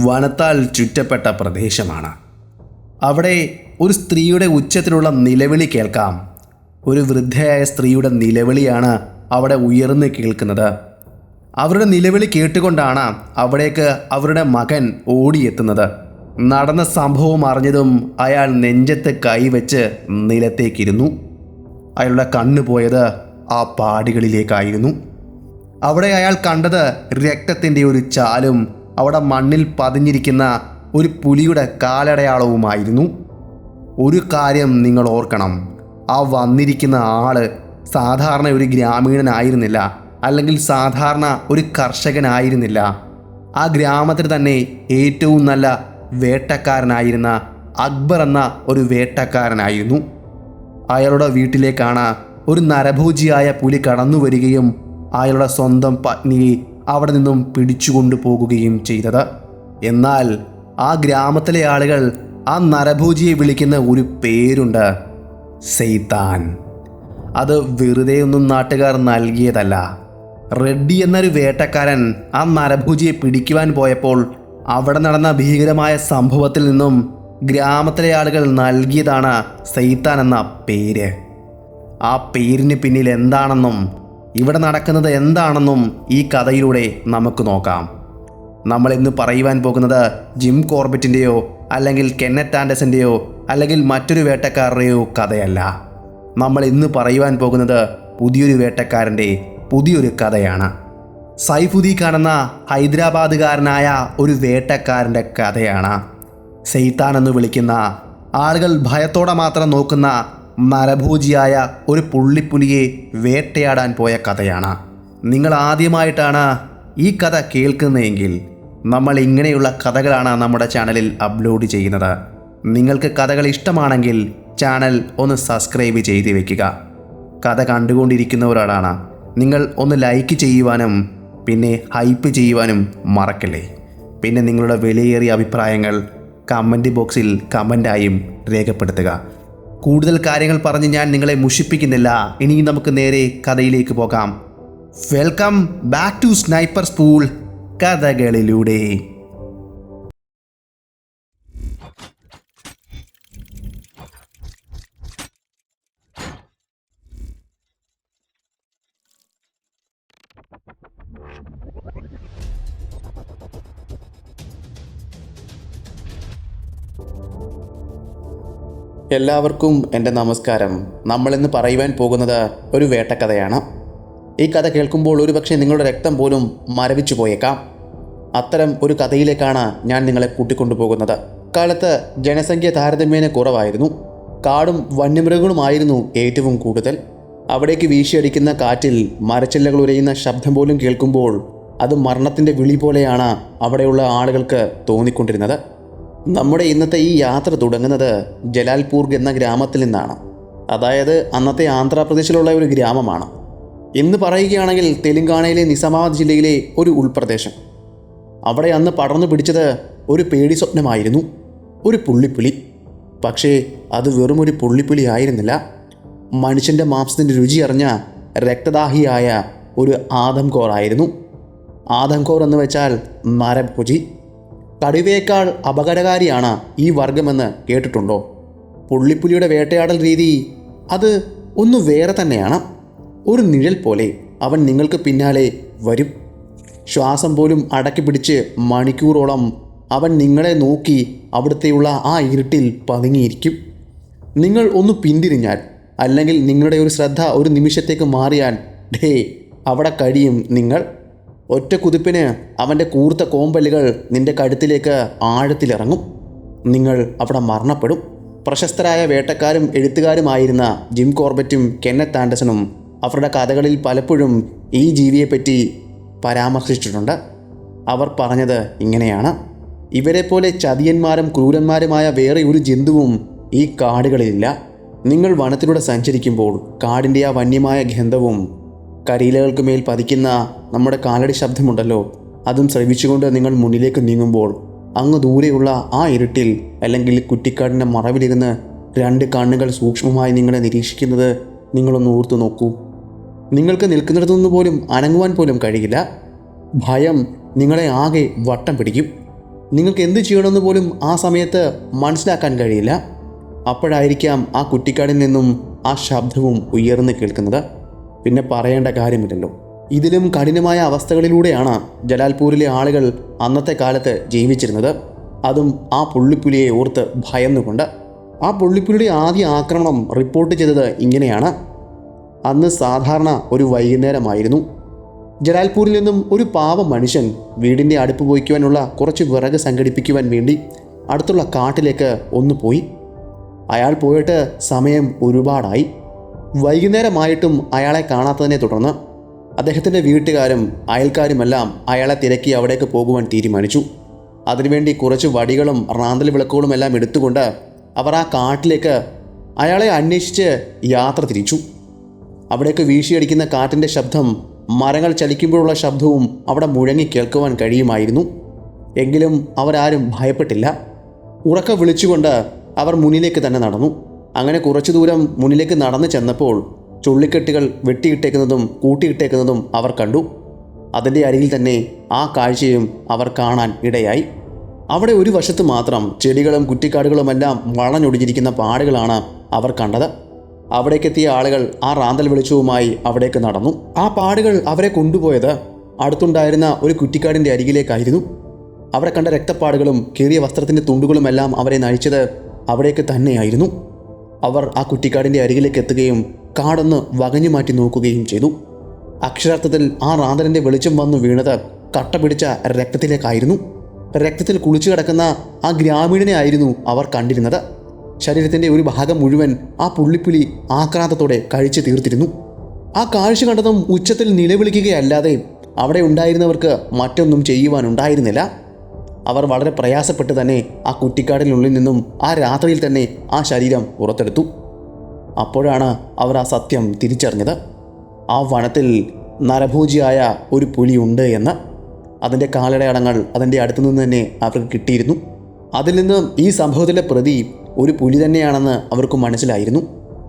വനത്താൽ ചുറ്റപ്പെട്ട പ്രദേശമാണ്. അവിടെ ഒരു സ്ത്രീയുടെ ഉച്ചത്തിലുള്ള നിലവിളി കേൾക്കാം. ഒരു വൃദ്ധയായ സ്ത്രീയുടെ നിലവിളിയാണ് അവിടെ ഉയർന്നു കേൾക്കുന്നത്. അവരുടെ നിലവിളി കേട്ടുകൊണ്ടാണ് അവിടേക്ക് അവരുടെ മകൻ ഓടിയെത്തുന്നത്. നടന്ന സംഭവം അറിഞ്ഞതും അയാൾ നെഞ്ചത്ത് കൈവച്ച് നിലത്തേക്കിരുന്നു. അയാളുടെ കണ്ണു പോയത് ആ പാടികളിലേക്കായിരുന്നു. അവിടെ അയാൾ കണ്ടത് രക്തത്തിൻ്റെ ഒരു ചാലും അവിടെ മണ്ണിൽ പതിഞ്ഞിരിക്കുന്ന ഒരു പുലിയുടെ കാലടയാളവുമായിരുന്നു. ഒരു കാര്യം നിങ്ങൾ ഓർക്കണം, ആ വന്നിരിക്കുന്ന ആള് സാധാരണ ഒരു ഗ്രാമീണനായിരുന്നില്ല, അല്ലെങ്കിൽ സാധാരണ ഒരു കർഷകനായിരുന്നില്ല. ആ ഗ്രാമത്തിൽ തന്നെ ഏറ്റവും നല്ല വേട്ടക്കാരനായിരുന്ന അക്ബർ എന്ന ഒരു വേട്ടക്കാരനായിരുന്നു. അയാളുടെ വീട്ടിലേക്കാണ് ഒരു നരഭോജിയായ പുലി കടന്നു വരികയും അയാളുടെ സ്വന്തം പത്നിയെ അവിടെ നിന്നും പിടിച്ചുകൊണ്ടു പോകുകയും ചെയ്തത്. എന്നാൽ ആ ഗ്രാമത്തിലെ ആളുകൾ ആ നരഭോജിയെ വിളിക്കുന്ന ഒരു പേരുണ്ട്, സൈത്താൻ. അത് വെറുതെ ഒന്നും നാട്ടുകാർ നൽകിയതല്ല. റെഡ്ഡി എന്നൊരു വേട്ടക്കാരൻ ആ നരഭോജിയെ പിടിക്കുവാൻ പോയപ്പോൾ അവിടെ നടന്ന ഭീകരമായ സംഭവത്തിൽ നിന്നും ഗ്രാമത്തിലെ ആളുകൾ നൽകിയതാണ് സൈത്താൻ എന്ന പേര്. ആ പേരിന് പിന്നിൽ എന്താണെന്നും ഇവിടെ നടക്കുന്നത് എന്താണെന്നും ഈ കഥയിലൂടെ നമുക്ക് നോക്കാം. നമ്മൾ ഇന്ന് പറയുവാൻ പോകുന്നത് ജിം കോർബറ്റിൻ്റെയോ അല്ലെങ്കിൽ കെന്നത്ത് ആൻഡേഴ്സൻ്റെയോ അല്ലെങ്കിൽ മറ്റൊരു വേട്ടക്കാരുടെയോ കഥയല്ല. നമ്മൾ ഇന്ന് പറയുവാൻ പോകുന്നത് പുതിയൊരു വേട്ടക്കാരൻ്റെ പുതിയൊരു കഥയാണ്. സൈഫുദ്ദീൻ ഖാൻ എന്ന ഹൈദരാബാദുകാരനായ ഒരു വേട്ടക്കാരൻ്റെ കഥയാണ്. സൈത്താൻ എന്ന് വിളിക്കുന്ന, ആളുകൾ ഭയത്തോടെ മാത്രം നോക്കുന്ന നരഭോജിയായ ഒരു പുള്ളിപ്പുലിയെ വേട്ടയാടാൻ പോയ കഥയാണ്. നിങ്ങൾ ആദ്യമായിട്ടാണ് ഈ കഥ കേൾക്കുന്നതെങ്കിൽ നമ്മൾ ഇങ്ങനെയുള്ള കഥകളാണ് നമ്മുടെ ചാനലിൽ അപ്ലോഡ് ചെയ്യുന്നത്. നിങ്ങൾക്ക് കഥകൾ ഇഷ്ടമാണെങ്കിൽ ചാനൽ ഒന്ന് സബ്സ്ക്രൈബ് ചെയ്ത് വെക്കുക. കഥ കണ്ടുകൊണ്ടിരിക്കുന്നവരോടാണ് നിങ്ങൾ ഒന്ന് ലൈക്ക് ചെയ്യുവാനും പിന്നെ ഹൈപ്പ് ചെയ്യുവാനും മറക്കല്ലേ. പിന്നെ നിങ്ങളുടെ വിലയേറിയ അഭിപ്രായങ്ങൾ കമൻറ്റ് ബോക്സിൽ കമൻ്റായും രേഖപ്പെടുത്തുക. കൂടുതൽ കാര്യങ്ങൾ പറഞ്ഞ് ഞാൻ നിങ്ങളെ മുഷിപ്പിക്കുന്നില്ല. ഇനി നമുക്ക് നേരെ കഥയിലേക്ക് പോകാം. Welcome back to sniper school കഥകളിലൂടെ. എല്ലാവർക്കും എൻ്റെ നമസ്കാരം. നമ്മളിന്ന് പറയുവാൻ പോകുന്നത് ഒരു വേട്ടക്കഥയാണ്. ഈ കഥ കേൾക്കുമ്പോൾ ഒരുപക്ഷെ നിങ്ങളുടെ രക്തം പോലും മരവിച്ചു പോയേക്കാം. അത്തരം ഒരു കഥയിലേക്കാണ് ഞാൻ നിങ്ങളെ കൂട്ടിക്കൊണ്ടുപോകുന്നത്. കാലത്ത് ജനസംഖ്യ താരതമ്യേന കുറവായിരുന്നു. കാടും വന്യമൃഗങ്ങളുമായിരുന്നു ഏറ്റവും കൂടുതൽ. അവിടേക്ക് വീശിയടിക്കുന്ന കാറ്റിൽ മരച്ചില്ലകൾ ഉരയുന്ന ശബ്ദം പോലും കേൾക്കുമ്പോൾ അത് മരണത്തിൻ്റെ വിളി പോലെയാണ് അവിടെയുള്ള ആളുകൾക്ക് തോന്നിക്കൊണ്ടിരുന്നത്. നമ്മുടെ ഇന്നത്തെ ഈ യാത്ര തുടങ്ങുന്നത് ജലാൽപൂർ എന്ന ഗ്രാമത്തിൽ നിന്നാണ്. അതായത് അന്നത്തെ ആന്ധ്രാപ്രദേശിലുള്ള ഒരു ഗ്രാമമാണ്. ഇന്ന് പറയുകയാണെങ്കിൽ തെലങ്കാനയിലെ നിസാമാബാദ് ജില്ലയിലെ ഒരു ഉൾപ്രദേശം. അവിടെ അന്ന് പടർന്നു പിടിച്ചത് ഒരു പേടി സ്വപ്നമായിരുന്നു, ഒരു പുള്ളിപ്പുലി. പക്ഷേ അത് വെറും ഒരു പുള്ളിപ്പുലി ആയിരുന്നില്ല. മനുഷ്യൻ്റെ മാംസത്തിൻ്റെ രുചി അറിഞ്ഞ രക്തദാഹിയായ ഒരു ആദംഖോർ ആയിരുന്നു. ആദംഖോർ എന്ന് വെച്ചാൽ നരഭോജി. കടുവയേക്കാൾ അപകടകാരിയാണ് ഈ വർഗമെന്ന് കേട്ടിട്ടുണ്ടോ? പുള്ളിപ്പുലിയുടെ വേട്ടയാടൽ രീതി അത് ഒന്ന് വേറെ തന്നെയാണ്. ഒരു നിഴൽ പോലെ അവൻ നിങ്ങൾക്ക് പിന്നാലെ വരും. ശ്വാസം പോലും അടക്കി പിടിച്ച് മണിക്കൂറോളം അവൻ നിങ്ങളെ നോക്കി അവിടുത്തെയുള്ള ആ ഇരുട്ടിൽ പതുങ്ങിയിരിക്കും. നിങ്ങൾ ഒന്ന് പിന്തിരിഞ്ഞാൽ, അല്ലെങ്കിൽ നിങ്ങളുടെ ഒരു ശ്രദ്ധ ഒരു നിമിഷത്തേക്ക് മാറിയാൽ അവിടെ കഴിയും നിങ്ങൾ. ഒറ്റ കുതിപ്പിന് അവൻ്റെ കൂർത്ത കോമ്പലുകൾ നിന്റെ കഴുത്തിലേക്ക് ആഴത്തിലിറങ്ങും. നിങ്ങൾ അവിടെ മരണപ്പെടും. പ്രശസ്തരായ വേട്ടക്കാരും എഴുത്തുകാരുമായിരുന്ന ജിം കോർബറ്റും കെന്നത്ത് ആൻഡേഴ്സണും അവരുടെ കഥകളിൽ പലപ്പോഴും ഈ ജീവിയെപ്പറ്റി പരാമർശിച്ചിട്ടുണ്ട്. അവർ പറഞ്ഞത് ഇങ്ങനെയാണ്: ഇവരെപ്പോലെ ചതിയന്മാരും ക്രൂരന്മാരുമായ വേറെ ഒരു ജന്തുവും ഈ കാടുകളിലില്ല. നിങ്ങൾ വനത്തിലൂടെ സഞ്ചരിക്കുമ്പോൾ കാടിൻ്റെ ആ വന്യമായ ഗന്ധവും കരിയിലകൾക്ക് മേൽ പതിക്കുന്ന നമ്മുടെ കാലടി ശബ്ദമുണ്ടല്ലോ, അതും ശ്രവിച്ചുകൊണ്ട് നിങ്ങൾ മുന്നിലേക്ക് നീങ്ങുമ്പോൾ അങ്ങ് ദൂരെയുള്ള ആ ഇരുട്ടിൽ അല്ലെങ്കിൽ കുറ്റിക്കാടിൻ്റെ മറവിലിരുന്ന് രണ്ട് കണ്ണുകൾ സൂക്ഷ്മമായി നിങ്ങളെ നിരീക്ഷിക്കുന്നത് നിങ്ങളൊന്ന് ഓർത്തു നോക്കൂ. നിങ്ങൾക്ക് നിൽക്കുന്നിടത്തുനിന്ന് പോലും അനങ്ങുവാൻ പോലും കഴിയില്ല. ഭയം നിങ്ങളെ ആകെ വട്ടം പിടിക്കും. നിങ്ങൾക്ക് എന്ത് ചെയ്യണമെന്ന് പോലും ആ സമയത്ത് മനസ്സിലാക്കാൻ കഴിയില്ല. അപ്പോഴായിരിക്കാം ആ കുറ്റിക്കാടിൽ നിന്നും ആ ശബ്ദവും ഉയർന്നു കേൾക്കുന്നത്. പിന്നെ പറയേണ്ട കാര്യമില്ലല്ലോ. ഇതിലും കഠിനമായ അവസ്ഥകളിലൂടെയാണ് ജലാൽപൂരിലെ ആളുകൾ അന്നത്തെ കാലത്ത് ജീവിച്ചിരുന്നത്. അതും ആ പുള്ളിപ്പുലിയെ ഓർത്ത് ഭയന്നുകൊണ്ട്. ആ പുള്ളിപ്പുലിയുടെ ആദ്യ ആക്രമണം റിപ്പോർട്ട് ചെയ്തത് ഇങ്ങനെയാണ്. അന്ന് സാധാരണ ഒരു വൈകുന്നേരമായിരുന്നു. ജലാൽപൂരിൽ നിന്നും ഒരു പാവം മനുഷ്യൻ വീടിൻ്റെ അടുപ്പ് പോയിക്കുവാനുള്ള കുറച്ച് വിറക് സംഘടിപ്പിക്കുവാൻ വേണ്ടി അടുത്തുള്ള കാട്ടിലേക്ക് ഒന്ന് പോയി. അയാൾ പോയിട്ട് സമയം ഒരുപാടായി. വൈകുന്നേരമായിട്ടും അയാളെ കാണാത്തതിനെ തുടർന്ന് അദ്ദേഹത്തിൻ്റെ വീട്ടുകാരും അയൽക്കാരുമെല്ലാം അയാളെ തിരക്കി അവിടേക്ക് പോകുവാൻ തീരുമാനിച്ചു. അതിനുവേണ്ടി കുറച്ച് വടികളും റാന്തൽ വിളക്കുകളും എല്ലാം എടുത്തുകൊണ്ട് അവർ ആ കാട്ടിലേക്ക് അയാളെ അന്വേഷിച്ച് യാത്ര തിരിച്ചു. അവിടേക്ക് വീശിയടിക്കുന്ന കാറ്റിൻ്റെ ശബ്ദം, മരങ്ങൾ ചലിക്കുമ്പോഴുള്ള ശബ്ദവും അവിടെ മുഴങ്ങി കേൾക്കുവാൻ കഴിയുമായിരുന്നു. എങ്കിലും അവരാരും ഭയപ്പെട്ടില്ല. ഉറക്കെ വിളിച്ചുകൊണ്ട് അവർ മുന്നിലേക്ക് തന്നെ നടന്നു. അങ്ങനെ കുറച്ചു ദൂരം മുന്നിലേക്ക് നടന്നു ചെന്നപ്പോൾ ചുള്ളിക്കെട്ടുകൾ വെട്ടിയിട്ടേക്കുന്നതും കൂട്ടിയിട്ടേക്കുന്നതും അവർ കണ്ടു. അതിൻ്റെ അരികിൽ തന്നെ ആ കാഴ്ചയും അവർ കാണാൻ ഇടയായി. അവിടെ ഒരു വശത്ത് മാത്രം ചെടികളും കുറ്റിക്കാടുകളുമെല്ലാം വളഞ്ഞൊടിഞ്ഞിരിക്കുന്ന പാടുകളാണ് അവർ കണ്ടത്. അവിടേക്കെത്തിയ ആളുകൾ ആ റാന്തൽ വെളിച്ചവുമായി അവിടേക്ക് നടന്നു. ആ പാടുകൾ അവരെ കൊണ്ടുപോയത് അടുത്തുണ്ടായിരുന്ന ഒരു കുറ്റിക്കാടിൻ്റെ അരികിലേക്കായിരുന്നു. അവിടെ കണ്ട രക്തപ്പാടുകളും കീറിയ വസ്ത്രത്തിൻ്റെ തുണ്ടുകളുമെല്ലാം അവരെ നയിച്ചത് അവിടേക്ക് തന്നെയായിരുന്നു. അവർ ആ കുറ്റിക്കാടിൻ്റെ അരികിലേക്ക് എത്തുകയും കാടൊന്ന് വകഞ്ഞു മാറ്റി നോക്കുകയും ചെയ്തു. അക്ഷരാർത്ഥത്തിൽ ആ റാന്തലിൻ്റെ വെളിച്ചം വന്നു വീണത് കട്ട പിടിച്ച രക്തത്തിലേക്കായിരുന്നു. രക്തത്തിൽ കുളിച്ചു കിടക്കുന്ന ആ ഗ്രാമീണനെ ആയിരുന്നു അവർ കണ്ടിരുന്നത്. ശരീരത്തിൻ്റെ ഒരു ഭാഗം മുഴുവൻ ആ പുള്ളിപ്പുലി ആക്രാന്തത്തോടെ കഴിച്ചു തീർത്തിരുന്നു. ആ കാഴ്ച കണ്ടതും ഉച്ചത്തിൽ നിലവിളിക്കുകയല്ലാതെ അവിടെ ഉണ്ടായിരുന്നവർക്ക് മറ്റൊന്നും ചെയ്യുവാനുണ്ടായിരുന്നില്ല. അവർ വളരെ പ്രയാസപ്പെട്ട് തന്നെ ആ കുറ്റിക്കാടിനുള്ളിൽ നിന്നും ആ രാത്രിയിൽ തന്നെ ആ ശരീരം പുറത്തെടുത്തു. അപ്പോഴാണ് അവർ ആ സത്യം തിരിച്ചറിഞ്ഞത്. ആ വനത്തിൽ നരഭോജിയായ ഒരു പുലിയുണ്ട് എന്ന്. അതിൻ്റെ കാലടയാളങ്ങൾ അതിൻ്റെ അടുത്തു നിന്ന് തന്നെ അവർക്ക് കിട്ടിയിരുന്നു. അതിൽ നിന്ന് ഈ സംഭവത്തിലെ പ്രതി ഒരു പുലി തന്നെയാണെന്ന് അവർക്ക് മനസ്സിലായിരുന്നു.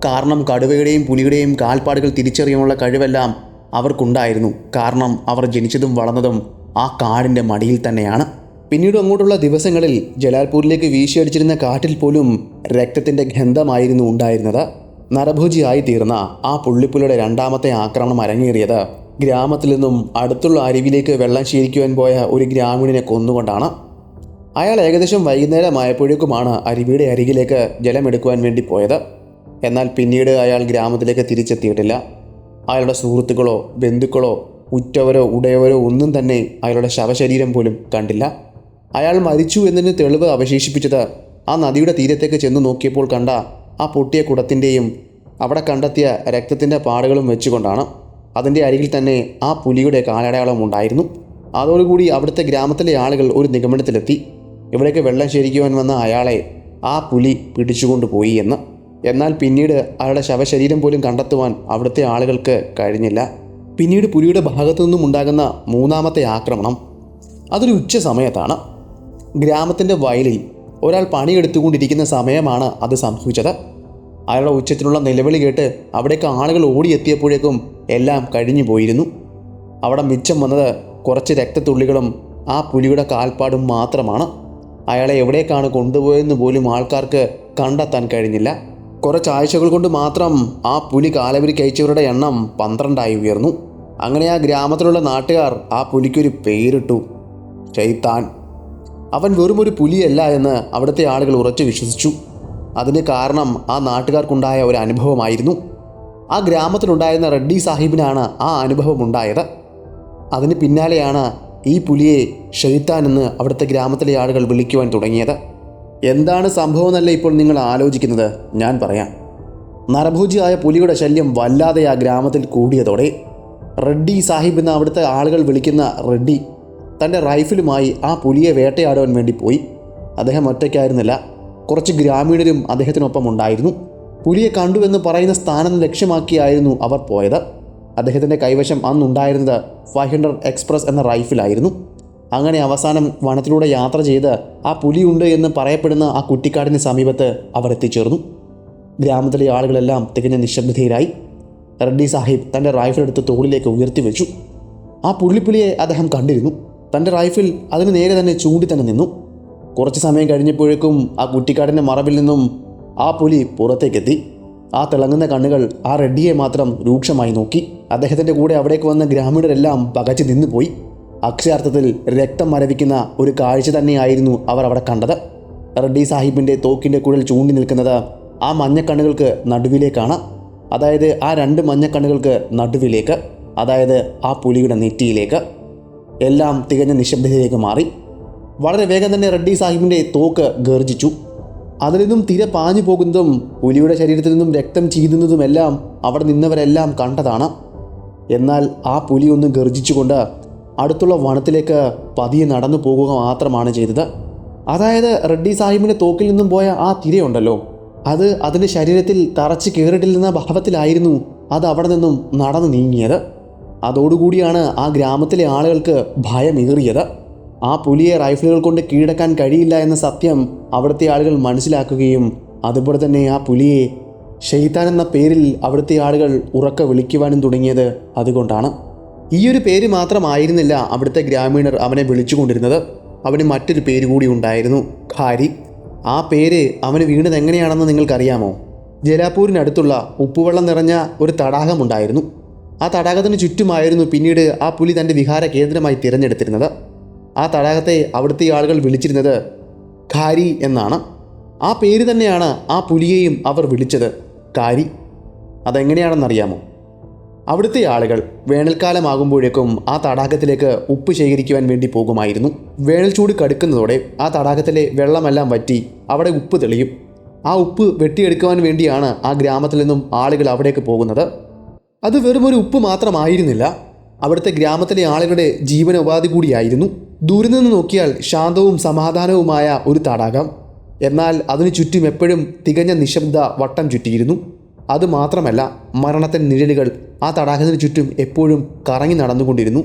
കാരണം കടുവയുടെയും പുലിയുടെയും കാൽപ്പാടുകൾ തിരിച്ചറിയാനുള്ള കഴിവെല്ലാം അവർക്കുണ്ടായിരുന്നു. കാരണം അവർ ജനിച്ചതും വളർന്നതും ആ കാടിൻ്റെ മടിയിൽ തന്നെയാണ്. പിന്നീട് അങ്ങോട്ടുള്ള ദിവസങ്ങളിൽ ജലാൽപൂരിലേക്ക് വീശിയടിച്ചിരുന്ന കാട്ടിൽ പോലും രക്തത്തിൻ്റെ ഗന്ധമായിരുന്നു ഉണ്ടായിരുന്നത്. നരഭോജിയായി തീർന്ന ആ പുള്ളിപ്പുലിയുടെ രണ്ടാമത്തെ ആക്രമണം അരങ്ങേറിയത് ഗ്രാമത്തിൽ നിന്നും അടുത്തുള്ള അരുവിയിലേക്ക് വെള്ളം ശേഖരിക്കുവാൻ പോയ ഒരു ഗ്രാമീണനെ കൊന്നുകൊണ്ടാണ്. അയാൾ ഏകദേശം വൈകുന്നേരമായപ്പോഴേക്കുമാണ് അരുവിയുടെ അരികിലേക്ക് ജലമെടുക്കുവാൻ വേണ്ടി പോയത്. എന്നാൽ പിന്നീട് അയാൾ ഗ്രാമത്തിലേക്ക് തിരിച്ചെത്തിയിട്ടില്ല. അയാളുടെ സുഹൃത്തുക്കളോ ബന്ധുക്കളോ ഉറ്റവരോ ഉടയവരോ ഒന്നും തന്നെ അയാളുടെ ശവശരീരം പോലും കണ്ടില്ല. അയാൾ മരിച്ചു എന്നതിന് തെളിവ് അവശേഷിപ്പിച്ചത് ആ നദിയുടെ തീരത്തേക്ക് ചെന്ന് നോക്കിയപ്പോൾ കണ്ട ആ പൊട്ടിയ കുടത്തിൻ്റെയും അവിടെ കണ്ടെത്തിയ രക്തത്തിൻ്റെ പാടുകളും വെച്ചുകൊണ്ടാണ്. അതിൻ്റെ അരികിൽ തന്നെ ആ പുലിയുടെ കാലടയാളം ഉണ്ടായിരുന്നു. അതോടുകൂടി അവിടുത്തെ ഗ്രാമത്തിലെ ആളുകൾ ഒരു നിഗമനത്തിലെത്തി. ഇവിടേക്ക് വെള്ളം ശേഖരിക്കുവാൻ വന്ന അയാളെ ആ പുലി പിടിച്ചുകൊണ്ടുപോയി എന്ന്. എന്നാൽ പിന്നീട് അയാളുടെ ശവശരീരം പോലും കണ്ടെത്തുവാൻ അവിടുത്തെ ആളുകൾക്ക് കഴിഞ്ഞില്ല. പിന്നീട് പുലിയുടെ ഭാഗത്തു നിന്നും ഉണ്ടാകുന്ന മൂന്നാമത്തെ ആക്രമണം അതൊരു ഉച്ച സമയത്താണ്. ഗ്രാമത്തിൻ്റെ വയലിൽ ഒരാൾ പണിയെടുത്തുകൊണ്ടിരിക്കുന്ന സമയമാണ് അത് സംഭവിച്ചത്. അയാളുടെ ഉച്ചത്തിലുള്ള നിലവിളി കേട്ട് അവിടേക്ക് ആളുകൾ ഓടിയെത്തിയപ്പോഴേക്കും എല്ലാം കഴിഞ്ഞു പോയിരുന്നു. അവിടെ മിച്ചം വന്നത് കുറച്ച് രക്തത്തുള്ളികളും ആ പുലിയുടെ കാൽപ്പാടും മാത്രമാണ്. അയാളെ എവിടേക്കാണ് കൊണ്ടുപോയതെന്ന് പോലും ആൾക്കാർക്ക് കണ്ടെത്താൻ കഴിഞ്ഞില്ല. കുറച്ചാഴ്ചകൾ കൊണ്ട് മാത്രം ആ പുലി കാലവരിക്കയച്ചവരുടെ എണ്ണം 12 ഉയർന്നു. അങ്ങനെ ആ ഗ്രാമത്തിലുള്ള നാട്ടുകാർ ആ പുലിക്കൊരു പേരിട്ടു, ശൈത്താൻ. അവൻ വെറുമൊരു പുലിയല്ല എന്ന് അവിടുത്തെ ആളുകൾ ഉറച്ചു വിശ്വസിച്ചു. അതിന് കാരണം ആ നാട്ടുകാർക്കുണ്ടായ ഒരു അനുഭവമായിരുന്നു. ആ ഗ്രാമത്തിലുണ്ടായിരുന്ന റെഡ്ഡി സാഹിബിനാണ് ആ അനുഭവം ഉണ്ടായത്. അതിന് പിന്നാലെയാണ് ഈ പുലിയെ ഷെയ്ത്താൻ എന്ന് അവിടുത്തെ ഗ്രാമത്തിലെ ആളുകൾ വിളിക്കുവാൻ തുടങ്ങിയത്. എന്താണ് സംഭവം എന്നല്ല ഇപ്പോൾ നിങ്ങൾ ആലോചിക്കുന്നത്, ഞാൻ പറയാം. നരഭോജിയായ പുലിയുടെ ശല്യം വല്ലാതെ ആ ഗ്രാമത്തിൽ കൂടിയതോടെ റെഡ്ഡി സാഹിബ് എന്ന് അവിടുത്തെ ആളുകൾ വിളിക്കുന്ന റെഡ്ഡി തൻ്റെ റൈഫിലുമായി ആ പുലിയെ വേട്ടയാടുവാൻ വേണ്ടി പോയി. അദ്ദേഹം ഒറ്റയ്ക്കായിരുന്നില്ല, കുറച്ച് ഗ്രാമീണരും അദ്ദേഹത്തിനൊപ്പം ഉണ്ടായിരുന്നു. പുലിയെ കണ്ടുവെന്ന് പറയുന്ന സ്ഥാനം ലക്ഷ്യമാക്കിയായിരുന്നു അവർ പോയത്. അദ്ദേഹത്തിൻ്റെ കൈവശം അന്നുണ്ടായിരുന്നത് 500 എക്സ്പ്രസ് എന്ന റൈഫിലായിരുന്നു. അങ്ങനെ അവസാനം വനത്തിലൂടെ യാത്ര ചെയ്ത് ആ പുലിയുണ്ട് എന്ന് പറയപ്പെടുന്ന ആ കുറ്റിക്കാടിന് സമീപത്ത് അവർ എത്തിച്ചേർന്നു. ഗ്രാമത്തിലെ ആളുകളെല്ലാം തികഞ്ഞ നിശബ്ദതയിലായി. റെഡ്ഡി സാഹിബ് തൻ്റെ റൈഫിൾ എടുത്ത് തോളിലേക്ക് ഉയർത്തി വെച്ചു. ആ പുള്ളിപ്പുലിയെ അദ്ദേഹം കണ്ടിരുന്നു. തൻ്റെ റൈഫിൾ അതിന് നേരെ തന്നെ ചൂണ്ടി തന്നെ നിന്നു. കുറച്ച് സമയം കഴിഞ്ഞപ്പോഴേക്കും ആ കുറ്റിക്കാടിൻ്റെ മറവിൽ നിന്നും ആ പുലി പുറത്തേക്കെത്തി. ആ തിളങ്ങുന്ന കണ്ണുകൾ ആ റെഡ്ഡിയെ മാത്രം രൂക്ഷമായി നോക്കി. അദ്ദേഹത്തിൻ്റെ കൂടെ അവിടേക്ക് വന്ന ഗ്രാമീണരെല്ലാം പകച്ചു നിന്നുപോയി. അക്ഷരാർത്ഥത്തിൽ രക്തം മരവിക്കുന്ന ഒരു കാഴ്ച തന്നെയായിരുന്നു അവർ അവിടെ കണ്ടത്. റെഡ്ഡി സാഹിബിൻ്റെ തോക്കിൻ്റെ കുഴൽ ചൂണ്ടി നിൽക്കുന്നത് ആ മഞ്ഞക്കണ്ണുകൾക്ക് നടുവിലേക്കാണ്. അതായത് ആ 2 മഞ്ഞക്കണ്ണുകൾക്ക് നടുവിലേക്ക്, അതായത് ആ പുലിയുടെ നെറ്റിയിലേക്ക്. എല്ലാം തികഞ്ഞ നിശബ്ദതയിലേക്ക് മാറി. വളരെ വേഗം തന്നെ റെഡ്ഡി സാഹിബിൻ്റെ തോക്ക് ഗർജിച്ചു. അതിൽ നിന്നും തിര പാഞ്ഞു പോകുന്നതും പുലിയുടെ ശരീരത്തിൽ നിന്നും രക്തം ചീതുന്നതുമെല്ലാം അവിടെ നിന്നവരെല്ലാം കണ്ടതാണ്. എന്നാൽ ആ പുലി ഒന്ന് ഗർജിച്ചുകൊണ്ട് അടുത്തുള്ള വനത്തിലേക്ക് പതിയെ നടന്നു പോകുക മാത്രമാണ് ചെയ്തത്. അതായത് റെഡ്ഡി സാഹിബിൻ്റെ തോക്കിൽ നിന്നും പോയ ആ തിരയുണ്ടല്ലോ, അത് അതിൻ്റെ ശരീരത്തിൽ തറച്ച് കയറിയിട്ടില്ലെന്ന ഭാവത്തിലായിരുന്നു അത് അവിടെ നിന്നും നടന്നു നീങ്ങിയത്. അതോടുകൂടിയാണ് ആ ഗ്രാമത്തിലെ ആളുകൾക്ക് ഭയമേറിയത്. ആ പുലിയെ റൈഫിളുകൾ കൊണ്ട് കീഴടക്കാൻ കഴിയില്ല എന്ന സത്യം അവിടുത്തെ ആളുകൾ മനസ്സിലാക്കുകയും അതുപോലെ തന്നെ ആ പുലിയെ ഷെയ്ത്താൻ എന്ന പേരിൽ അവിടുത്തെ ആളുകൾ ഉറക്കെ വിളിക്കുവാനും തുടങ്ങിയത് അതുകൊണ്ടാണ്. ഈ ഒരു പേര് മാത്രമായിരുന്നില്ല അവിടുത്തെ ഗ്രാമീണർ അവനെ വിളിച്ചുകൊണ്ടിരുന്നത്. അവന് മറ്റൊരു പേര് കൂടി ഉണ്ടായിരുന്നു, ഖാരി. ആ പേര് അവന് വീണത് എങ്ങനെയാണെന്ന് നിങ്ങൾക്കറിയാമോ? ജലാപൂരിനടുത്തുള്ള ഉപ്പുവെള്ളം നിറഞ്ഞ ഒരു തടാകമുണ്ടായിരുന്നു. ആ തടാകത്തിന് ചുറ്റുമായിരുന്നു പിന്നീട് ആ പുലി തൻ്റെ വിഹാര കേന്ദ്രമായി തിരഞ്ഞെടുത്തിരുന്നത്. ആ തടാകത്തെ അവിടുത്തെ ആളുകൾ വിളിച്ചിരുന്നത് ഖാരി എന്നാണ്. ആ പേര് തന്നെയാണ് ആ പുലിയെയും അവർ വിളിച്ചത്, ഖാരി. അതെങ്ങനെയാണെന്നറിയാമോ? അവിടുത്തെ ആളുകൾ വേനൽക്കാലമാകുമ്പോഴേക്കും ആ തടാകത്തിലേക്ക് ഉപ്പ് ശേഖരിക്കുവാൻ വേണ്ടി പോകുമായിരുന്നു. വേനൽ ചൂട് കടുക്കുന്നതോടെ ആ തടാകത്തിലെ വെള്ളമെല്ലാം വറ്റി അവിടെ ഉപ്പ് തെളിയും. ആ ഉപ്പ് വെട്ടിയെടുക്കുവാൻ വേണ്ടിയാണ് ആ ഗ്രാമത്തിൽ നിന്നും ആളുകൾ അവിടേക്ക് പോകുന്നത്. അത് വെറും ഒരു ഉപ്പ് മാത്രമായിരുന്നില്ല, അവിടുത്തെ ഗ്രാമത്തിലെ ആളുകളുടെ ജീവനോപാധി കൂടിയായിരുന്നു. ദൂരെ നിന്ന് നോക്കിയാൽ ശാന്തവും സമാധാനവുമായ ഒരു തടാകം. എന്നാൽ അതിനു ചുറ്റും എപ്പോഴും തികഞ്ഞ നിശബ്ദ വട്ടം ചുറ്റിയിരുന്നു. അതുമാത്രമല്ല, മരണത്തിൻ്റെ നിഴലുകൾ ആ തടാകത്തിന് ചുറ്റും എപ്പോഴും കറങ്ങി നടന്നുകൊണ്ടിരുന്നു.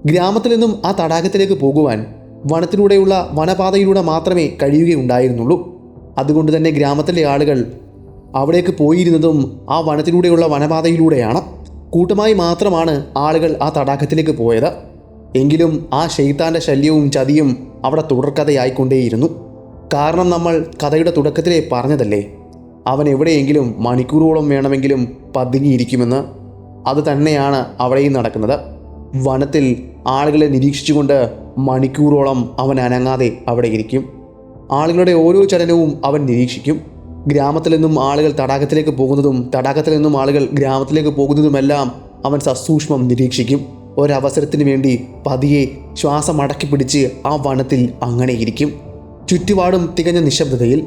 ഗ്രാമത്തിൽ നിന്നും ആ തടാകത്തിലേക്ക് പോകുവാൻ വനത്തിലൂടെയുള്ള വനപാതയിലൂടെ മാത്രമേ കഴിയുകയുണ്ടായിരുന്നുള്ളൂ. അതുകൊണ്ട് തന്നെ ഗ്രാമത്തിലെ ആളുകൾ അവിടേക്ക് പോയിരുന്നതും ആ വനത്തിലൂടെയുള്ള വനപാതയിലൂടെയാണ്. കൂട്ടമായി മാത്രമാണ് ആളുകൾ ആ തടാകത്തിലേക്ക് പോയത്. എങ്കിലും ആ ഷെയ്ത്താൻ്റെ ശല്യവും ചതിയും അവിടെ തുടർക്കഥയായിക്കൊണ്ടേയിരുന്നു. കാരണം നമ്മൾ കഥയുടെ തുടക്കത്തിലേ പറഞ്ഞതല്ലേ, അവൻ എവിടെയെങ്കിലും മണിക്കൂറുകളോളം വേണമെങ്കിലും പതുങ്ങിയിരിക്കുമെന്ന്. അത് തന്നെയാണ് അവിടെയും നടക്കുന്നത്. വനത്തിൽ ആളുകളെ നിരീക്ഷിച്ചുകൊണ്ട് മണിക്കൂറോളം അവൻ അനങ്ങാതെ അവിടെ ഇരിക്കും. ആളുകളുടെ ഓരോ ചലനവും അവൻ നിരീക്ഷിക്കും. ഗ്രാമത്തിൽ നിന്നും ആളുകൾ തടാകത്തിലേക്ക് പോകുന്നതും തടാകത്തിൽ നിന്നും ആളുകൾ ഗ്രാമത്തിലേക്ക് പോകുന്നതുമെല്ലാം അവൻ സസൂക്ഷ്മം നിരീക്ഷിക്കും. ഒരവസരത്തിന് വേണ്ടി പതിയെ ശ്വാസം അടക്കി പിടിച്ച് ആ വനത്തിൽ അങ്ങനെ ഇരിക്കും. ചുറ്റുപാടും തികഞ്ഞ നിശബ്ദതയിൽ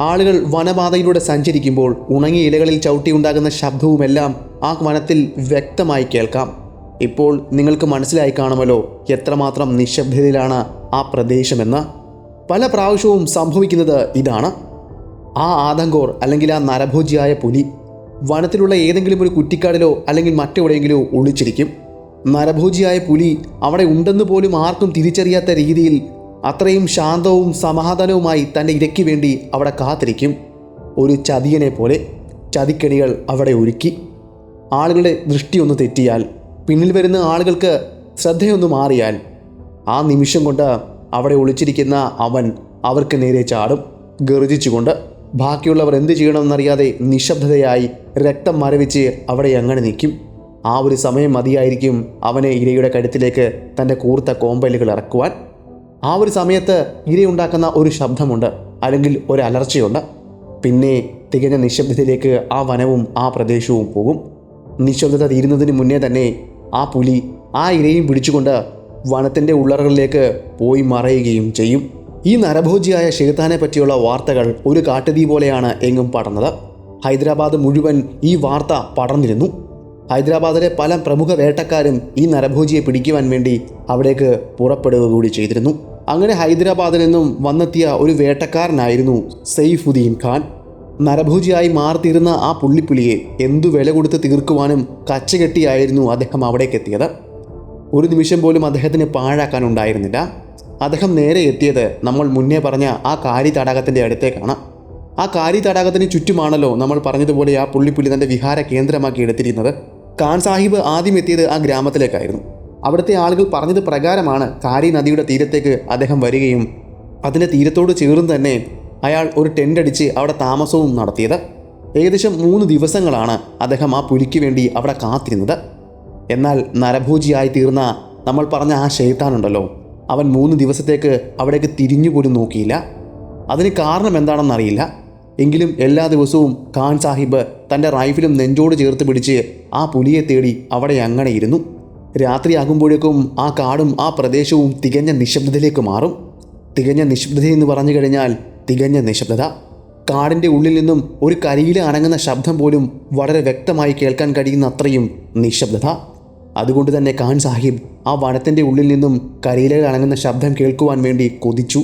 ആളുകൾ വനപാതയിലൂടെ സഞ്ചരിക്കുമ്പോൾ ഉണങ്ങിയ ഇലകളിൽ ചവിട്ടിയുണ്ടാകുന്ന ശബ്ദവുമെല്ലാം ആ വനത്തിൽ വ്യക്തമായി കേൾക്കാം. ഇപ്പോൾ നിങ്ങൾക്ക് മനസ്സിലായി കാണുമല്ലോ എത്രമാത്രം നിശബ്ദതയിലാണ് ആ പ്രദേശമെന്ന്. പല പ്രാവശ്യവും സംഭവിക്കുന്നത് ഇതാണ്. ആ ആദങ്കോർ അല്ലെങ്കിൽ ആ നരഭോജിയായ പുലി വനത്തിലുള്ള ഏതെങ്കിലും ഒരു കുറ്റിക്കാടിലോ അല്ലെങ്കിൽ മറ്റെവിടെയെങ്കിലോ ഒളിച്ചിരിക്കും. നരഭോജിയായ പുലി അവിടെ ഉണ്ടെന്ന് പോലും ആർക്കും തിരിച്ചറിയാത്ത രീതിയിൽ അത്രയും ശാന്തവും സമാധാനവുമായി തൻ്റെ ഇരയ്ക്ക് വേണ്ടി അവിടെ കാത്തിരിക്കും. ഒരു ചതിയനെ പോലെ ചതിക്കണികൾ അവിടെ ഒരുക്കി. ആളുകളുടെ ദൃഷ്ടിയൊന്ന് തെറ്റിയാൽ, പിന്നിൽ വരുന്ന ആളുകൾക്ക് ശ്രദ്ധയൊന്ന് മാറിയാൽ, ആ നിമിഷം കൊണ്ട് അവിടെ ഒളിച്ചിരിക്കുന്ന അവൻ അവർക്ക് നേരെ ചാടും ഗർജിച്ചുകൊണ്ട്. ബാക്കിയുള്ളവർ എന്ത് ചെയ്യണമെന്നറിയാതെ നിശബ്ദതയായി രക്തം മരവിച്ച് അവിടെ അങ്ങനെ നിൽക്കും. ആ ഒരു സമയം മതിയായിരിക്കും അവനെ ഇരയുടെ കഴുത്തിലേക്ക് തൻ്റെ കൂർത്ത കോമ്പലുകൾ ഇറക്കുവാൻ. ആ ഒരു സമയത്ത് ഇരയുണ്ടാക്കുന്ന ഒരു ശബ്ദമുണ്ട്, അല്ലെങ്കിൽ ഒരു അലർച്ചയുണ്ട്. പിന്നെ തികഞ്ഞ നിശബ്ദതയിലേക്ക് ആ വനവും ആ പ്രദേശവും പോകും. നിശബ്ദത തീരുന്നതിന് മുന്നേ തന്നെ ആ പുലി ആ ഇരയും പിടിച്ചുകൊണ്ട് വനത്തിൻ്റെ ഉള്ളറകളിലേക്ക് പോയി മറയുകയും ചെയ്യും. ഈ നരഭോജിയായ ഷെയ്ത്താനെ പറ്റിയുള്ള വാർത്തകൾ ഒരു കാട്ടുതീ പോലെയാണ് എങ്ങും പടർന്നത്. ഹൈദരാബാദ് മുഴുവൻ ഈ വാർത്ത പടർന്നിരുന്നു. ഹൈദരാബാദിലെ പല പ്രമുഖ വേട്ടക്കാരും ഈ നരഭോജിയെ പിടിക്കുവാൻ വേണ്ടി അവിടേക്ക് പുറപ്പെടുക കൂടി ചെയ്തിരുന്നു. അങ്ങനെ ഹൈദരാബാദിൽ നിന്നും വന്നെത്തിയ ഒരു വേട്ടക്കാരനായിരുന്നു സൈഫുദ്ദീൻ ഖാൻ. നരഭോജിയായി മാറിത്തീരുന്ന ആ പുള്ളിപ്പുലിയെ എന്തു വില കൊടുത്ത് തീർക്കുവാനും കച്ചകെട്ടിയായിരുന്നു അദ്ദേഹം അവിടേക്ക് എത്തിയത്. ഒരു നിമിഷം പോലും അദ്ദേഹത്തിന് പാഴാക്കാനുണ്ടായിരുന്നില്ല. അദ്ദേഹം നേരെ എത്തിയത് നമ്മൾ മുന്നേ പറഞ്ഞ ആ കാരി തടാകത്തിൻ്റെ അടുത്തേക്കാണ്. ആ കാരി തടാകത്തിന് ചുറ്റുമാണല്ലോ നമ്മൾ പറഞ്ഞതുപോലെ ആ പുള്ളിപ്പുലി തൻ്റെ വിഹാര കേന്ദ്രമാക്കി എടുത്തിരുന്നത്. ഖാൻ സാഹിബ് ആദ്യം എത്തിയത് ആ ഗ്രാമത്തിലേക്കായിരുന്നു. അവിടുത്തെ ആളുകൾ പറഞ്ഞത് പ്രകാരമാണ് കാരി നദിയുടെ തീരത്തേക്ക് അദ്ദേഹം വരികയും അതിൻ്റെ തീരത്തോട് ചേർന്ന് തന്നെ അയാൾ ഒരു ടെൻ്റ് അടിച്ച് അവിടെ താമസവും നടത്തിയത്. ഏകദേശം 3 ദിവസങ്ങളാണ് അദ്ദേഹം ആ പുലിക്ക് വേണ്ടി അവിടെ കാത്തിരുന്നത്. എന്നാൽ നരഭോജിയായി തീർന്ന നമ്മൾ പറഞ്ഞ ആ ശൈത്താനുണ്ടല്ലോ, അവൻ 3 ദിവസത്തേക്ക് അവിടേക്ക് തിരിഞ്ഞു പോലും നോക്കിയില്ല. അതിന് കാരണം എന്താണെന്നറിയില്ല. എങ്കിലും എല്ലാ ദിവസവും ഖാൻ സാഹിബ് തൻ്റെ റൈഫിലും നെഞ്ചോട് ചേർത്ത് പിടിച്ച് ആ പുലിയെ തേടി അവിടെ അങ്ങനെ ഇരുന്നു. രാത്രിയാകുമ്പോഴേക്കും ആ കാടും ആ പ്രദേശവും തികഞ്ഞ നിശബ്ദതയിലേക്ക് മാറും. തികഞ്ഞ നിശബ്ദതയെന്ന് പറഞ്ഞു കഴിഞ്ഞാൽ തികഞ്ഞ നിശബ്ദത. കാടിൻ്റെ ഉള്ളിൽ നിന്നും ഒരു കരിയില അനങ്ങുന്ന ശബ്ദം പോലും വളരെ വ്യക്തമായി കേൾക്കാൻ കഴിയുന്ന അത്രയും നിശബ്ദത. അതുകൊണ്ട് തന്നെ ഖാൻ സാഹിബ് ആ വനത്തിൻ്റെ ഉള്ളിൽ നിന്നും കരിയിലകൾ അനങ്ങുന്ന ശബ്ദം കേൾക്കുവാൻ വേണ്ടി കൊതിച്ചു.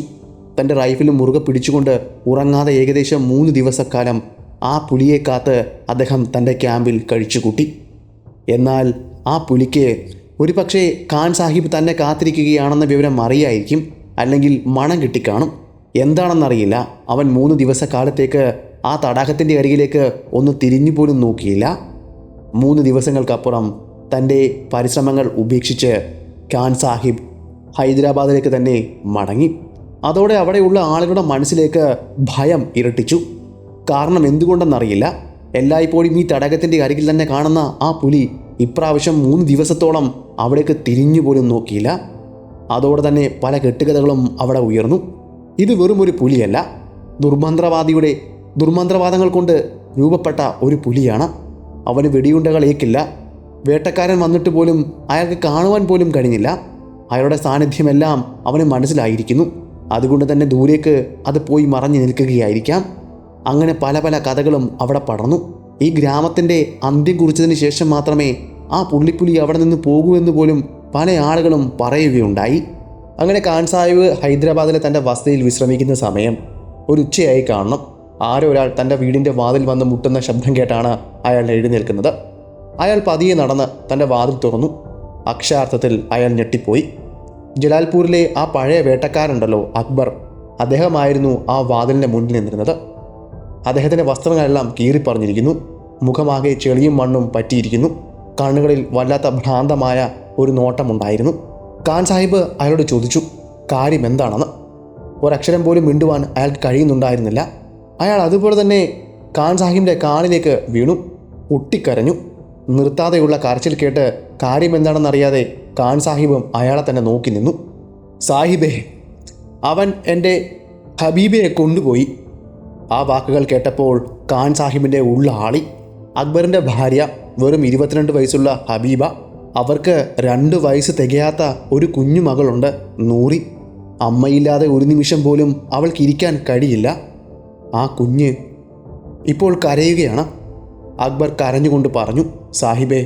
തൻ്റെ റൈഫിലും മുറുകെ പിടിച്ചുകൊണ്ട് ഉറങ്ങാതെ ഏകദേശം 3 ദിവസക്കാലം ആ പുലിയെ കാത്ത് അദ്ദേഹം തൻ്റെ ക്യാമ്പിൽ കഴിച്ചുകൂട്ടി. എന്നാൽ ആ പുലിക്ക് ഒരുപക്ഷെ ഖാൻ സാഹിബ് തന്നെ കാത്തിരിക്കുകയാണെന്ന വിവരം അറിയായിരിക്കും, അല്ലെങ്കിൽ മണം കിട്ടിക്കാണും. എന്താണെന്നറിയില്ല. അവൻ 3 ദിവസക്കാലത്തേക്ക് ആ തടാകത്തിൻ്റെ അരികിലേക്ക് ഒന്ന് തിരിഞ്ഞു പോലും നോക്കിയില്ല. 3 ദിവസങ്ങൾക്കപ്പുറം തൻ്റെ പരിശ്രമങ്ങൾ ഉപേക്ഷിച്ച് ഖാൻ സാഹിബ് ഹൈദരാബാദിലേക്ക് തന്നെ മടങ്ങി. അതോടെ അവിടെയുള്ള ആളുകളുടെ മനസ്സിലേക്ക് ഭയം ഇരട്ടിച്ചു. കാരണം എന്തുകൊണ്ടെന്നറിയില്ല, എല്ലായ്പ്പോഴും ഈ തടാകത്തിൻ്റെ അരികിൽ തന്നെ കാണുന്ന ആ പുലി ഇപ്രാവശ്യം 3 ദിവസത്തോളം അവിടേക്ക് തിരിഞ്ഞു പോലും നോക്കിയില്ല. അതോടെ തന്നെ പല കെട്ടുകഥകളും അവിടെ ഉയർന്നു. ഇത് വെറും ഒരു പുലിയല്ല, ദുർമന്ത്രവാദങ്ങൾ കൊണ്ട് രൂപപ്പെട്ട ഒരു പുലിയാണ്. അവന് വെടിയുണ്ടകൾ ഏക്കില്ല. വേട്ടക്കാരൻ വന്നിട്ട് പോലും അയാൾക്ക് കാണുവാൻ പോലും കഴിഞ്ഞില്ല. അയാളുടെ സാന്നിധ്യമെല്ലാം അവന് മനസ്സിലായിരിക്കുന്നു. അതുകൊണ്ട് തന്നെ ദൂരേക്ക് അത് പോയി മറഞ്ഞു നിൽക്കുകയായിരിക്കാം. അങ്ങനെ പല പല കഥകളും അവിടെ പടർന്നു. ഈ ഗ്രാമത്തിൻ്റെ അന്ത്യം കുറിച്ചതിന് ശേഷം മാത്രമേ ആ പുള്ളിപ്പുലി അവിടെ നിന്ന് പോകൂ എന്ന് പോലും പല ആളുകളും പറയുകയുണ്ടായി. അങ്ങനെ ഖാൻ സാഹിബ് ഹൈദരാബാദിലെ തൻ്റെ വസതിയിൽ വിശ്രമിക്കുന്ന സമയം ഒരു ഉച്ചയായി കാണണം. ആരോ ഒരാൾ തൻ്റെ വീടിൻ്റെ വാതിൽ വന്ന് മുട്ടുന്ന ശബ്ദം കേട്ടാണ് അയാൾ എഴുന്നേൽക്കുന്നത്. അയാൾ പതിയെ നടന്ന് തൻ്റെ വാതിൽ തുറന്നു. അക്ഷരാർത്ഥത്തിൽ അയാൾ ഞെട്ടിപ്പോയി. ജലാൽപൂരിലെ ആ പഴയ വേട്ടക്കാരുണ്ടല്ലോ, അക്ബർ, അദ്ദേഹമായിരുന്നു ആ വാതിലിൻ്റെ മുന്നിൽ നിന്നിരുന്നത്. അദ്ദേഹത്തിൻ്റെ വസ്ത്രങ്ങളെല്ലാം കീറിപ്പറഞ്ഞിരിക്കുന്നു. മുഖമാകെ ചെളിയും മണ്ണും പറ്റിയിരിക്കുന്നു. കണ്ണുകളിൽ വല്ലാത്ത ഭ്രാന്തമായ ഒരു നോട്ടമുണ്ടായിരുന്നു. ഖാൻ സാഹിബ് അയാളോട് ചോദിച്ചു കാര്യം എന്താണെന്ന്. ഒരക്ഷരം പോലും മിണ്ടുവാൻ അയാൾക്ക് കഴിയുന്നുണ്ടായിരുന്നില്ല. അയാൾ അതുപോലെ തന്നെ ഖാൻ സാഹിബിൻ്റെ കാലിലേക്ക് വീണു, പൊട്ടിക്കരഞ്ഞു. നിർത്താതെയുള്ള കരച്ചിൽ കേട്ട് കാര്യം എന്താണെന്നറിയാതെ ഖാൻ സാഹിബും അയാളെ തന്നെ നോക്കി നിന്നു. സാഹിബേ, അവൻ എൻ്റെ ഹബീബയെ കൊണ്ടുപോയി. ആ വാക്കുകൾ കേട്ടപ്പോൾ ഖാൻ സാഹിബിൻ്റെ ഉള്ളാളി. അക്ബറിൻ്റെ ഭാര്യ, വെറും 22 വയസ്സുള്ള ഹബീബ. അവർക്ക് 2 വയസ്സ് തികയാത്ത ഒരു കുഞ്ഞു മകളുണ്ട്, നൂറി. അമ്മയില്ലാതെ ഒരു നിമിഷം പോലും അവൾക്കിരിക്കാൻ കഴിയില്ല. ആ കുഞ്ഞ് ഇപ്പോൾ കരയുകയാണ്. അക്ബർ കരഞ്ഞുകൊണ്ട് പറഞ്ഞു, സാഹിബേ,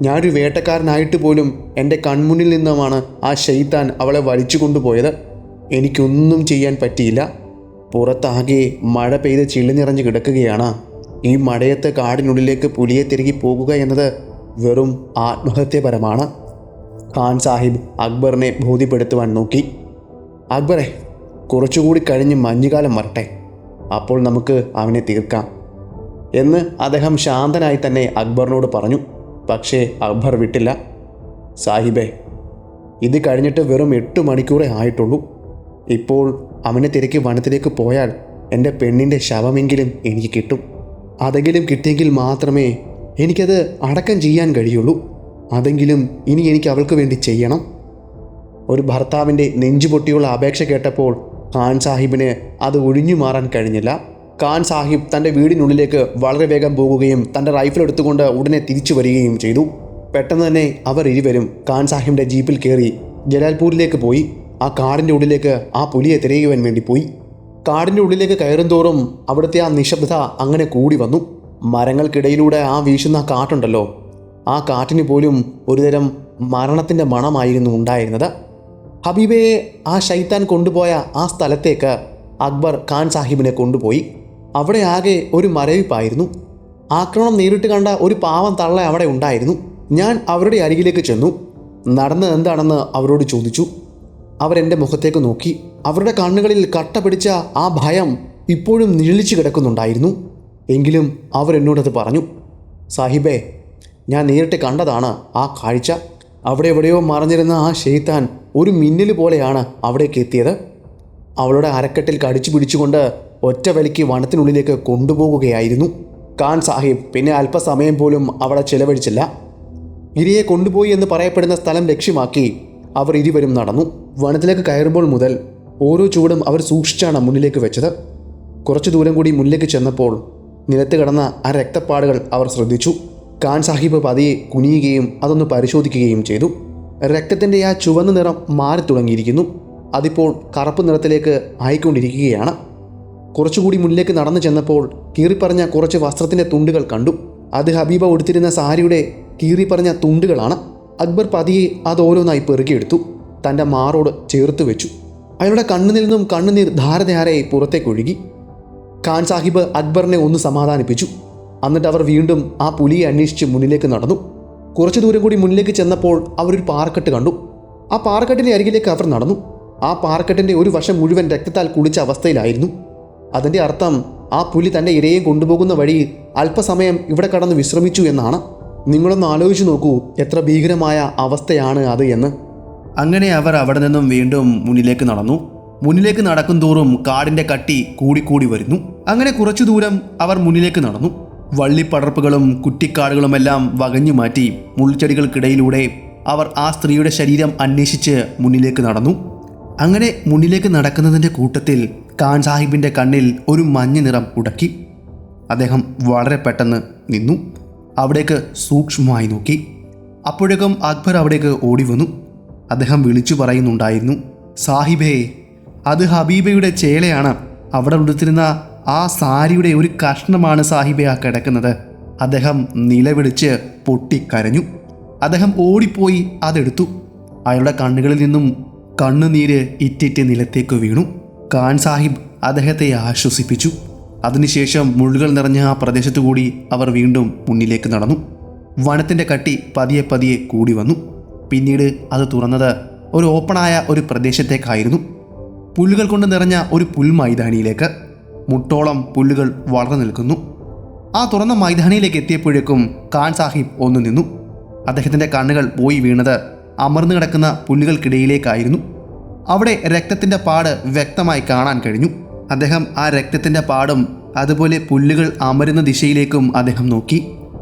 ഞാനൊരു വേട്ടക്കാരനായിട്ട് പോലും എൻ്റെ കൺമുന്നിൽ നിന്നുമാണ് ആ ശൈത്താൻ അവളെ വലിച്ചു കൊണ്ടുപോയത്. എനിക്കൊന്നും ചെയ്യാൻ പറ്റിയില്ല. പുറത്താകെ മഴ പെയ്ത് ചിള്ളിനിറഞ്ഞ് കിടക്കുകയാണ്. ഈ മഴയത്ത് കാടിനുള്ളിലേക്ക് പുലിയെ തിരികെ പോകുക എന്നത് വെറും ആത്മഹത്യപരമാണ്. ഖാൻ സാഹിബ് അക്ബറിനെ ബോധ്യപ്പെടുത്തുവാൻ നോക്കി. അക്ബറെ, കുറച്ചുകൂടി കഴിഞ്ഞ് മഞ്ഞുകാലം വരട്ടെ, അപ്പോൾ നമുക്ക് അവനെ തീർക്കാം എന്ന് അദ്ദേഹം ശാന്തനായി തന്നെ അക്ബറിനോട് പറഞ്ഞു. പക്ഷേ അക്ബർ വിട്ടില്ല. സാഹിബേ, ഇത് കഴിഞ്ഞിട്ട് വെറും 8 മണിക്കൂറേ ആയിട്ടുള്ളൂ. ഇപ്പോൾ അവനെ തിരക്കി വനത്തിലേക്ക് പോയാൽ എൻ്റെ പെണ്ണിൻ്റെ ശവമെങ്കിലും എനിക്ക് കിട്ടും. അതെങ്കിലും കിട്ടിയെങ്കിൽ മാത്രമേ എനിക്കത് അടക്കം ചെയ്യാൻ കഴിയുള്ളൂ. അതെങ്കിലും ഇനി എനിക്ക് അവൾക്ക് വേണ്ടി ചെയ്യണം. ഒരു ഭർത്താവിൻ്റെ നെഞ്ചുപൊട്ടിയുള്ള അപേക്ഷ കേട്ടപ്പോൾ ഖാൻ സാഹിബിന് അത് ഒഴിഞ്ഞു മാറാൻ കഴിഞ്ഞില്ല. ഖാൻ സാഹിബ് തൻ്റെ വീടിനുള്ളിലേക്ക് വളരെ വേഗം പോകുകയും തൻ്റെ റൈഫിൾ എടുത്തുകൊണ്ട് ഉടനെ തിരിച്ചു വരികയും ചെയ്തു. പെട്ടെന്ന് തന്നെ അവർ ഇരുവരും ഖാൻ സാഹിബിൻ്റെ ജീപ്പിൽ കയറി ജലാൽപൂരിലേക്ക് പോയി. ആ കാടിൻ്റെ ഉള്ളിലേക്ക് ആ പുലിയെ തിരയുവാൻ വേണ്ടി പോയി. കാടിൻ്റെ ഉള്ളിലേക്ക് കയറും തോറും അവിടുത്തെ ആ നിശബ്ദത അങ്ങനെ കൂടി വന്നു. മരങ്ങൾക്കിടയിലൂടെ ആ വീശുന്ന കാറ്റുണ്ടല്ലോ, ആ കാറ്റിന് പോലും ഒരുതരം മരണത്തിൻ്റെ മണമായിരുന്നു ഉണ്ടായിരുന്നത്. ഹബീബയെ ആ ശൈത്താൻ കൊണ്ടുപോയ ആ സ്ഥലത്തേക്ക് അക്ബർ ഖാൻ സാഹിബിനെ കൊണ്ടുപോയി. അവിടെ ആകെ ഒരു മരവിപ്പായിരുന്നു. ആക്രമണം നേരിട്ട് കണ്ട ഒരു പാവം തള്ള അവിടെ ഉണ്ടായിരുന്നു. ഞാൻ അവരുടെ അരികിലേക്ക് ചെന്നു. നടന്നത് എന്താണെന്ന് അവരോട് ചോദിച്ചു. അവരെൻ്റെ മുഖത്തേക്ക് നോക്കി. അവരുടെ കണ്ണുകളിൽ കട്ട പിടിച്ച ആ ഭയം ഇപ്പോഴും നിഴലിച്ചു കിടക്കുന്നുണ്ടായിരുന്നു. എങ്കിലും അവരെന്നോടത് പറഞ്ഞു. സാഹിബേ, ഞാൻ നേരിട്ട് കണ്ടതാണ് ആ കാഴ്ച. അവിടെ എവിടെയോ മറഞ്ഞിരുന്ന ആ ശൈത്താൻ ഒരു മിന്നൽ പോലെയാണ് അവിടേക്ക് എത്തിയത്. അവളുടെ അരക്കെട്ടിൽ കടിച്ചു പിടിച്ചുകൊണ്ട് ഒറ്റ വലിക്ക് വനത്തിനുള്ളിലേക്ക് കൊണ്ടുപോകുകയായിരുന്നു. ഖാൻ സാഹിബ് പിന്നെ അല്പസമയം പോലും അവിടെ ചിലവഴിച്ചില്ല. ഇരയെ കൊണ്ടുപോയി എന്ന് പറയപ്പെടുന്ന സ്ഥലം ലക്ഷ്യമാക്കി അവർ ഇരുവരും നടന്നു. വനത്തിലേക്ക് കയറുമ്പോൾ മുതൽ ഓരോ ചുവടും അവർ സൂക്ഷിച്ചാണ് മുന്നിലേക്ക് വെച്ചത്. കുറച്ചു ദൂരം കൂടി മുന്നിലേക്ക് ചെന്നപ്പോൾ നിലത്ത് കിടന്ന ആ രക്തപ്പാടുകൾ അവർ ശ്രദ്ധിച്ചു. ഖാൻ സാഹിബ് പതിയെ കുനിയുകയും അതൊന്ന് പരിശോധിക്കുകയും ചെയ്തു. രക്തത്തിൻ്റെ ആ ചുവന്ന നിറം മാറി തുടങ്ങിയിരിക്കുന്നു. അതിപ്പോൾ കറുപ്പ് നിറത്തിലേക്ക് ആയിക്കൊണ്ടിരിക്കുകയാണ്. കുറച്ചുകൂടി മുന്നിലേക്ക് നടന്നു ചെന്നപ്പോൾ കീറിപ്പറഞ്ഞ കുറച്ച് വസ്ത്രത്തിൻ്റെ തുണ്ടുകൾ കണ്ടു. അത് ഹബീബ ഉടുത്തിരുന്ന സാരിയുടെ കീറിപ്പറഞ്ഞ തുണ്ടുകളാണ്. അക്ബർ പതിയെ അത് ഓരോന്നായി പെറുകിയെടുത്തു. തൻ്റെ മാറോട് ചേർത്ത് വെച്ചു. അയാളുടെ കണ്ണുനിൽ നിന്നും കണ്ണുനീർ ധാരധാരയായി പുറത്തേക്കൊഴുകി. ഖാൻ സാഹിബ് അക്ബറിനെ ഒന്ന് സമാധാനിപ്പിച്ചു. എന്നിട്ട് അവർ വീണ്ടും ആ പുലിയെ അന്വേഷിച്ച് മുന്നിലേക്ക് നടന്നു. കുറച്ചു ദൂരം കൂടി മുന്നിലേക്ക് ചെന്നപ്പോൾ അവരൊരു പാറക്കെട്ട് കണ്ടു. ആ പാറക്കെട്ടിൻ്റെ അരികിലേക്ക് അവർ നടന്നു. ആ പാറക്കെട്ടിൻ്റെ ഒരു വശം മുഴുവൻ രക്തത്താൽ കുളിച്ച അവസ്ഥയിലായിരുന്നു. അതിൻ്റെ അർത്ഥം ആ പുലി തൻ്റെ ഇരയെ കൊണ്ടുപോകുന്ന വഴി അല്പസമയം ഇവിടെ കടന്ന് വിശ്രമിച്ചു എന്നാണ്. നിങ്ങളൊന്ന് ആലോചിച്ചു നോക്കൂ, എത്ര ഭീകരമായ അവസ്ഥയാണ് അത് എന്ന്. അങ്ങനെ അവർ അവിടെ നിന്നും വീണ്ടും മുന്നിലേക്ക് നടന്നു. മുന്നിലേക്ക് നടക്കും തോറും കാടിൻ്റെ കട്ടി കൂടിക്കൂടി വരുന്നു. അങ്ങനെ കുറച്ചു ദൂരം അവർ മുന്നിലേക്ക് നടന്നു. വള്ളിപ്പടർപ്പുകളും കുറ്റിക്കാടുകളുമെല്ലാം വകഞ്ഞു മാറ്റി മുൾച്ചെടികൾക്കിടയിലൂടെ അവർ ആ സ്ത്രീയുടെ ശരീരം അന്വേഷിച്ച് മുന്നിലേക്ക് നടന്നു. അങ്ങനെ മുന്നിലേക്ക് നടക്കുന്നതിൻ്റെ കൂട്ടത്തിൽ ഖാൻ സാഹിബിൻ്റെ കണ്ണിൽ ഒരു മഞ്ഞ നിറം ഉടക്കി. അദ്ദേഹം വളരെ പെട്ടെന്ന് നിന്നു. അവിടേക്ക് സൂക്ഷ്മമായി നോക്കി. അപ്പോഴേക്കും അക്ബർ അവിടേക്ക് ഓടി വന്നു. അദ്ദേഹം വിളിച്ചു പറയുന്നുണ്ടായിരുന്നു, സാഹിബേ, അത് ഹബീബയുടെ ചേലയാണ്. അവിടെ ഉടുത്തിരുന്ന ആ സാരിയുടെ ഒരു കഷ്ണമാണ് സാഹിബെ ആ കിടക്കുന്നത്. അദ്ദേഹം നിലവിളിച്ച് പൊട്ടിക്കരഞ്ഞു. അദ്ദേഹം ഓടിപ്പോയി അതെടുത്തു. അയാളുടെ കണ്ണുകളിൽ നിന്നും കണ്ണുനീര് ഇറ്റിറ്റ് നിലത്തേക്ക് വീണു. ഖാൻ സാഹിബ് അദ്ദേഹത്തെ ആശ്വസിപ്പിച്ചു. അതിനുശേഷം മുള്ളുകൾ നിറഞ്ഞ ആ പ്രദേശത്തു കൂടി അവർ വീണ്ടും മുന്നിലേക്ക് നടന്നു. വനത്തിൻ്റെ കട്ടി പതിയെ പതിയെ കൂടി വന്നു. പിന്നീട് അത് തുറന്നത് ഒരു ഓപ്പണായ ഒരു പ്രദേശത്തേക്കായിരുന്നു. പുല്ലുകൾ കൊണ്ട് നിറഞ്ഞ ഒരു പുൽമൈതാനിയിലേക്ക്. മുട്ടോളം പുല്ലുകൾ വളർന്നു നിൽക്കുന്നു. ആ തുറന്ന മൈതാനിയിലേക്ക് എത്തിയപ്പോഴേക്കും ഖാൻ സാഹിബ് ഒന്ന് നിന്നു. അദ്ദേഹത്തിൻ്റെ കണ്ണുകൾ പോയി വീണത് അമർന്നു കിടക്കുന്ന പുല്ലുകൾക്കിടയിലേക്കായിരുന്നു. അവിടെ രക്തത്തിൻ്റെ പാട് വ്യക്തമായി കാണാൻ കഴിഞ്ഞു. അദ്ദേഹം ആ രക്തത്തിൻ്റെ പാടും അതുപോലെ പുല്ലുകൾ അമരുന്ന ദിശയിലേക്കും അദ്ദേഹം നോക്കി.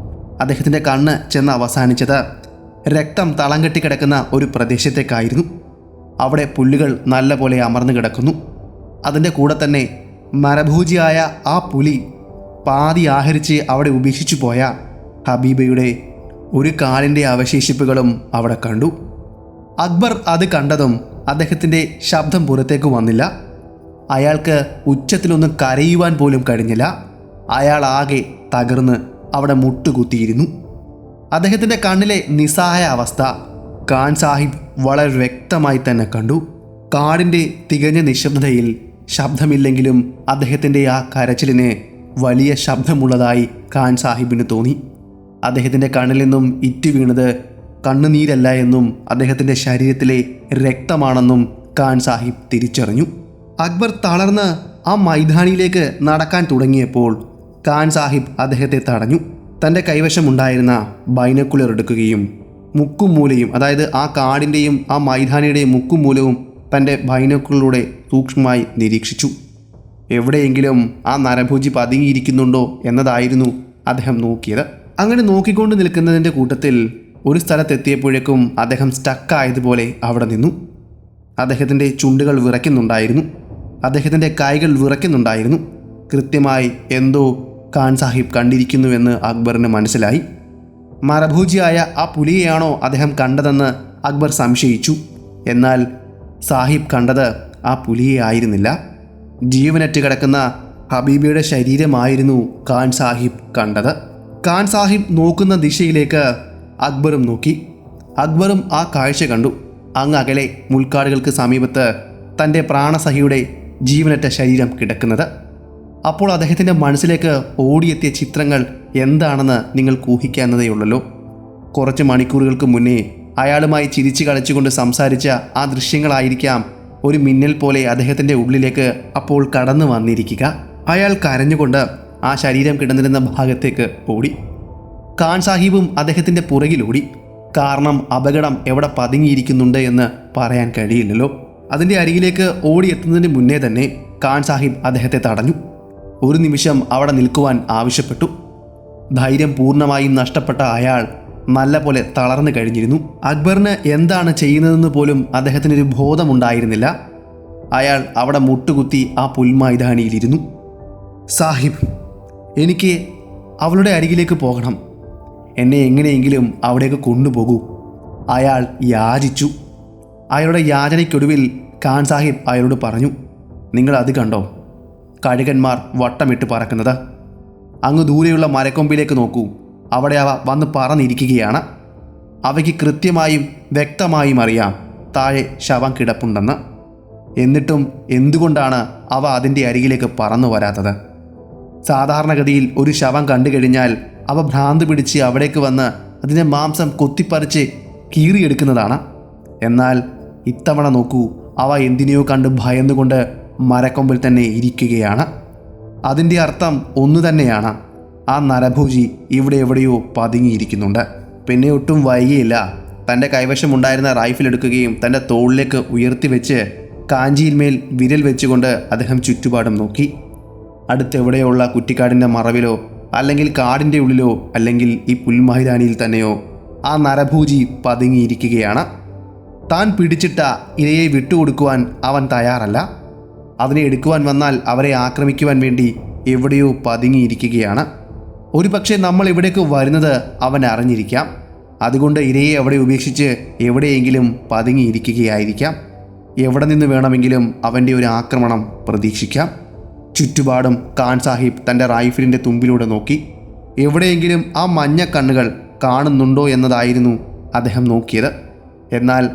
അദ്ദേഹത്തിൻ്റെ കണ്ണ് ചെന്ന് അവസാനിച്ചത് രക്തം തളം കെട്ടി കിടക്കുന്ന ഒരു പ്രദേശത്തേക്കായിരുന്നു. അവിടെ പുല്ലുകൾ നല്ല പോലെ അമർന്നു കിടക്കുന്നു. അതിൻ്റെ കൂടെ തന്നെ മരഭൂജിയായ ആ പുലി പാതി ആഹരിച്ച് അവിടെ ഉപേക്ഷിച്ചു പോയ ഹബീബയുടെ ഒരു കാലിൻ്റെ അവശേഷിപ്പുകളും അവിടെ കണ്ടു. അക്ബർ അത് കണ്ടതും അദ്ദേഹത്തിൻ്റെ ശബ്ദം പുറത്തേക്ക് വന്നില്ല. അയാൾക്ക് ഉച്ചത്തിലൊന്നും കരയുവാൻ പോലും കഴിഞ്ഞില്ല. അയാൾ ആകെ തകർന്ന് അവിടെ മുട്ടുകുത്തിയിരുന്നു. അദ്ദേഹത്തിൻ്റെ കണ്ണിലെ നിസ്സഹായ അവസ്ഥ ഖാൻ സാഹിബ് വളരെ വ്യക്തമായി തന്നെ കണ്ടു. കാടിൻ്റെ തികഞ്ഞ നിശബ്ദതയിൽ ശബ്ദമില്ലെങ്കിലും അദ്ദേഹത്തിൻ്റെ ആ കരച്ചിലിന് വലിയ ശബ്ദമുള്ളതായി ഖാൻ സാഹിബിന് തോന്നി. അദ്ദേഹത്തിൻ്റെ കണ്ണിൽ നിന്നും ഇറ്റു വീണത് കണ്ണുനീരല്ല എന്നും അദ്ദേഹത്തിൻ്റെ ശരീരത്തിലെ രക്തമാണെന്നും ഖാൻ സാഹിബ് തിരിച്ചറിഞ്ഞു. അക്ബർ തളർന്ന് ആ മൈതാനിയിലേക്ക് നടക്കാൻ തുടങ്ങിയപ്പോൾ ഖാൻ സാഹിബ് അദ്ദേഹത്തെ തടഞ്ഞു. തൻ്റെ കൈവശമുണ്ടായിരുന്ന ബൈനക്കുലർ എടുക്കുകയും മുക്കും മൂലയും, അതായത് ആ കാടിൻ്റെയും ആ മൈതാനിയുടെയും മുക്കും മൂലവും തൻ്റെ ബൈനക്കുലറിലൂടെ സൂക്ഷ്മമായി നിരീക്ഷിച്ചു. എവിടെയെങ്കിലും ആ നരഭോജി പതുങ്ങിയിരിക്കുന്നുണ്ടോ എന്നതായിരുന്നു അദ്ദേഹം നോക്കിയത്. അങ്ങനെ നോക്കിക്കൊണ്ട് നിൽക്കുന്നതിൻ്റെ കൂട്ടത്തിൽ ഒരു സ്ഥലത്തെത്തിയപ്പോഴേക്കും അദ്ദേഹം സ്റ്റക്കായതുപോലെ അവിടെ നിന്നു. അദ്ദേഹത്തിൻ്റെ ചുണ്ടുകൾ വിറയ്ക്കുന്നുണ്ടായിരുന്നു. അദ്ദേഹത്തിൻ്റെ കൈകൾ വിറയ്ക്കുന്നുണ്ടായിരുന്നു. കൃത്യമായി എന്തോ ഖാൻ സാഹിബ് കണ്ടിരിക്കുന്നുവെന്ന് അക്ബറിന് മനസ്സിലായി. മരഭോജിയായ ആ പുലിയെയാണോ അദ്ദേഹം കണ്ടതെന്ന് അക്ബർ സംശയിച്ചു. എന്നാൽ സാഹിബ് കണ്ടത് ആ പുലിയെ ആയിരുന്നില്ല. ജീവനറ്റ് കിടക്കുന്ന ഹബീബയുടെ ശരീരമായിരുന്നു ഖാൻ സാഹിബ് കണ്ടത്. ഖാൻ സാഹിബ് നോക്കുന്ന ദിശയിലേക്ക് അക്ബറും നോക്കി. അക്ബറും ആ കാഴ്ച കണ്ടു. അങ്ങ് അകലെ മുൾക്കാടുകൾക്ക് സമീപത്ത് തൻ്റെ പ്രാണസഹിയുടെ ജീവനറ്റ ശരീരം കിടക്കുന്നത്. അപ്പോൾ അദ്ദേഹത്തിൻ്റെ മനസ്സിലേക്ക് ഓടിയെത്തിയ ചിത്രങ്ങൾ എന്താണെന്ന് നിങ്ങൾക്ക് ഊഹിക്കാവുന്നതേയുള്ളല്ലോ. കുറച്ച് മണിക്കൂറുകൾക്ക് മുന്നേ അയാളുമായി ചിരിച്ചു കളിച്ചുകൊണ്ട് സംസാരിച്ച ആ ദൃശ്യങ്ങളായിരിക്കാം ഒരു മിന്നൽ പോലെ അദ്ദേഹത്തിൻ്റെ ഉള്ളിലേക്ക് അപ്പോൾ കടന്നു വന്നിരിക്കുക. അയാൾ കരഞ്ഞുകൊണ്ട് ആ ശരീരം കിടന്നിരുന്ന ഭാഗത്തേക്ക് ഓടി. ഖാൻ സാഹിബും അദ്ദേഹത്തിൻ്റെ പുറകിലോടി. കാരണം അപകടം എവിടെ പതുങ്ങിയിരിക്കുന്നുണ്ട് എന്ന് പറയാൻ കഴിയില്ലല്ലോ. അതിൻ്റെ അരികിലേക്ക് ഓടിയെത്തുന്നതിന് മുന്നേ തന്നെ ഖാൻ സാഹിബ് അദ്ദേഹത്തെ തടഞ്ഞു. ഒരു നിമിഷം അവിടെ നിൽക്കുവാൻ ആവശ്യപ്പെട്ടു. ധൈര്യം പൂർണ്ണമായും നഷ്ടപ്പെട്ട അയാൾ നല്ല പോലെ തളർന്നു കഴിഞ്ഞിരുന്നു. അക്ബറിന് എന്താണ് ചെയ്യുന്നതെന്ന് പോലും അദ്ദേഹത്തിനൊരു ബോധമുണ്ടായിരുന്നില്ല. അയാൾ അവിടെ മുട്ടുകുത്തി ആ പുൽമൈതാനിയിലിരുന്നു. സാഹിബ്, എനിക്ക് അവളുടെ അരികിലേക്ക് പോകണം. എന്നെ എങ്ങനെയെങ്കിലും അവിടേക്ക് കൊണ്ടുപോകൂ. അയാൾ യാചിച്ചു. അയാളുടെ യാചനയ്ക്കൊടുവിൽ ഖാൻ സാഹിബ് അയാളോട് പറഞ്ഞു, നിങ്ങൾ അത് കണ്ടോ? കഴുകന്മാർ വട്ടമിട്ട് പറക്കുന്നത്. അങ്ങ് ദൂരെയുള്ള മരക്കൊമ്പിലേക്ക് നോക്കൂ. അവിടെ അവ വന്ന് പറന്നിരിക്കുകയാണ്. അവയ്ക്ക് കൃത്യമായും വ്യക്തമായും അറിയാം താഴെ ശവം കിടപ്പുണ്ടെന്ന്. എന്നിട്ടും എന്തുകൊണ്ടാണ് അവ അതിൻ്റെ അരികിലേക്ക് പറന്നു വരാത്തത്? സാധാരണഗതിയിൽ ഒരു ശവം കണ്ടു കഴിഞ്ഞാൽ അവ ഭ്രാന്ത് പിടിച്ച് അവിടേക്ക് വന്ന് അതിൻ്റെ മാംസം കൊത്തിപ്പറിച്ച് കീറിയെടുക്കുന്നതാണ്. എന്നാൽ ഇത്തവണ നോക്കൂ, അവ എന്തിനെയോ കണ്ട് ഭയന്നുകൊണ്ട് മരക്കൊമ്പിൽ തന്നെ ഇരിക്കുകയാണ്. അതിൻ്റെ അർത്ഥം ഒന്നു തന്നെയാണ്, ആ നരഭോജി ഇവിടെ എവിടെയോ പതുങ്ങിയിരിക്കുന്നുണ്ട്. പിന്നെ ഒട്ടും വൈകിയില്ല. തൻ്റെ കൈവശമുണ്ടായിരുന്ന റൈഫിൾ എടുക്കുകയും തൻ്റെ തോളിലേക്ക് ഉയർത്തിവെച്ച് കാഞ്ചിയിന്മേൽ വിരൽ വെച്ചുകൊണ്ട് അദ്ദേഹം ചുറ്റുപാടും നോക്കി. അടുത്തെവിടെയുള്ള കുറ്റിക്കാടിൻ്റെ മറവിലോ അല്ലെങ്കിൽ കാടിൻ്റെ ഉള്ളിലോ അല്ലെങ്കിൽ ഈ പുൽമൈതാനിയിൽ തന്നെയോ ആ നരഭോജി പതുങ്ങിയിരിക്കുകയാണ്. താൻ പിടിച്ചിട്ട ഇരയെ വിട്ടുകൊടുക്കുവാൻ അവൻ തയ്യാറല്ല. അതിനെ എടുക്കുവാൻ വന്നാൽ അവരെ ആക്രമിക്കുവാൻ വേണ്ടി എവിടെയോ പതുങ്ങിയിരിക്കുകയാണ്. ഒരു പക്ഷേ നമ്മൾ ഇവിടേക്ക് വരുന്നത് അവൻ അറിഞ്ഞിരിക്കാം. അതുകൊണ്ട് ഇരയെ അവിടെ ഉപേക്ഷിച്ച് എവിടെയെങ്കിലും പതുങ്ങിയിരിക്കുകയായിരിക്കാം. എവിടെ നിന്ന് വേണമെങ്കിലും അവൻ്റെ ഒരു ആക്രമണം പ്രതീക്ഷിക്കാം. ചുറ്റുപാടും ഖാൻ സാഹിബ് തൻ്റെ റൈഫിലിൻ്റെ തുമ്പിലൂടെ നോക്കി. എവിടെയെങ്കിലും ആ മഞ്ഞ കണ്ണുകൾ കാണുന്നുണ്ടോ എന്നതായിരുന്നു അദ്ദേഹം നോക്കിയത്. എന്നാൽ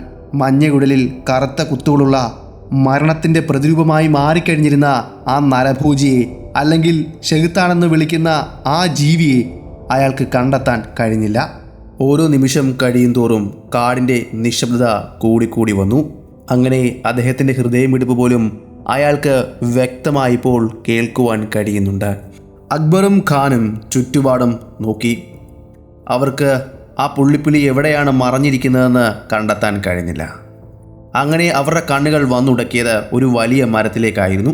മഞ്ഞകുടലിൽ കറുത്ത കുത്തുകളുള്ള മരണത്തിൻ്റെ പ്രതിരൂപമായി മാറിക്കഴിഞ്ഞിരുന്ന ആ നരഭോജിയെ അല്ലെങ്കിൽ ഷെയ്ത്താനെന്ന് വിളിക്കുന്ന ആ ജീവിയെ അയാൾക്ക് കണ്ടെത്താൻ കഴിഞ്ഞില്ല. ഓരോ നിമിഷം കഴിയുന്തോറും കാടിൻ്റെ നിശബ്ദത കൂടിക്കൂടി വന്നു. അങ്ങനെ അദ്ദേഹത്തിൻ്റെ ഹൃദയമിടിപ്പ് പോലും അയാൾക്ക് വ്യക്തമായിപ്പോൾ കേൾക്കുവാൻ കഴിയുന്നുണ്ട്. അക്ബറും ഖാനും ചുറ്റുപാടും നോക്കി. അവർക്ക് ആ പുള്ളിപ്പുലി എവിടെയാണ് മറഞ്ഞിരിക്കുന്നതെന്ന് കണ്ടെത്താൻ കഴിഞ്ഞില്ല. അങ്ങനെ അവരുടെ കണ്ണുകൾ വന്നുടക്കിയത് ഒരു വലിയ മരത്തിലേക്കായിരുന്നു.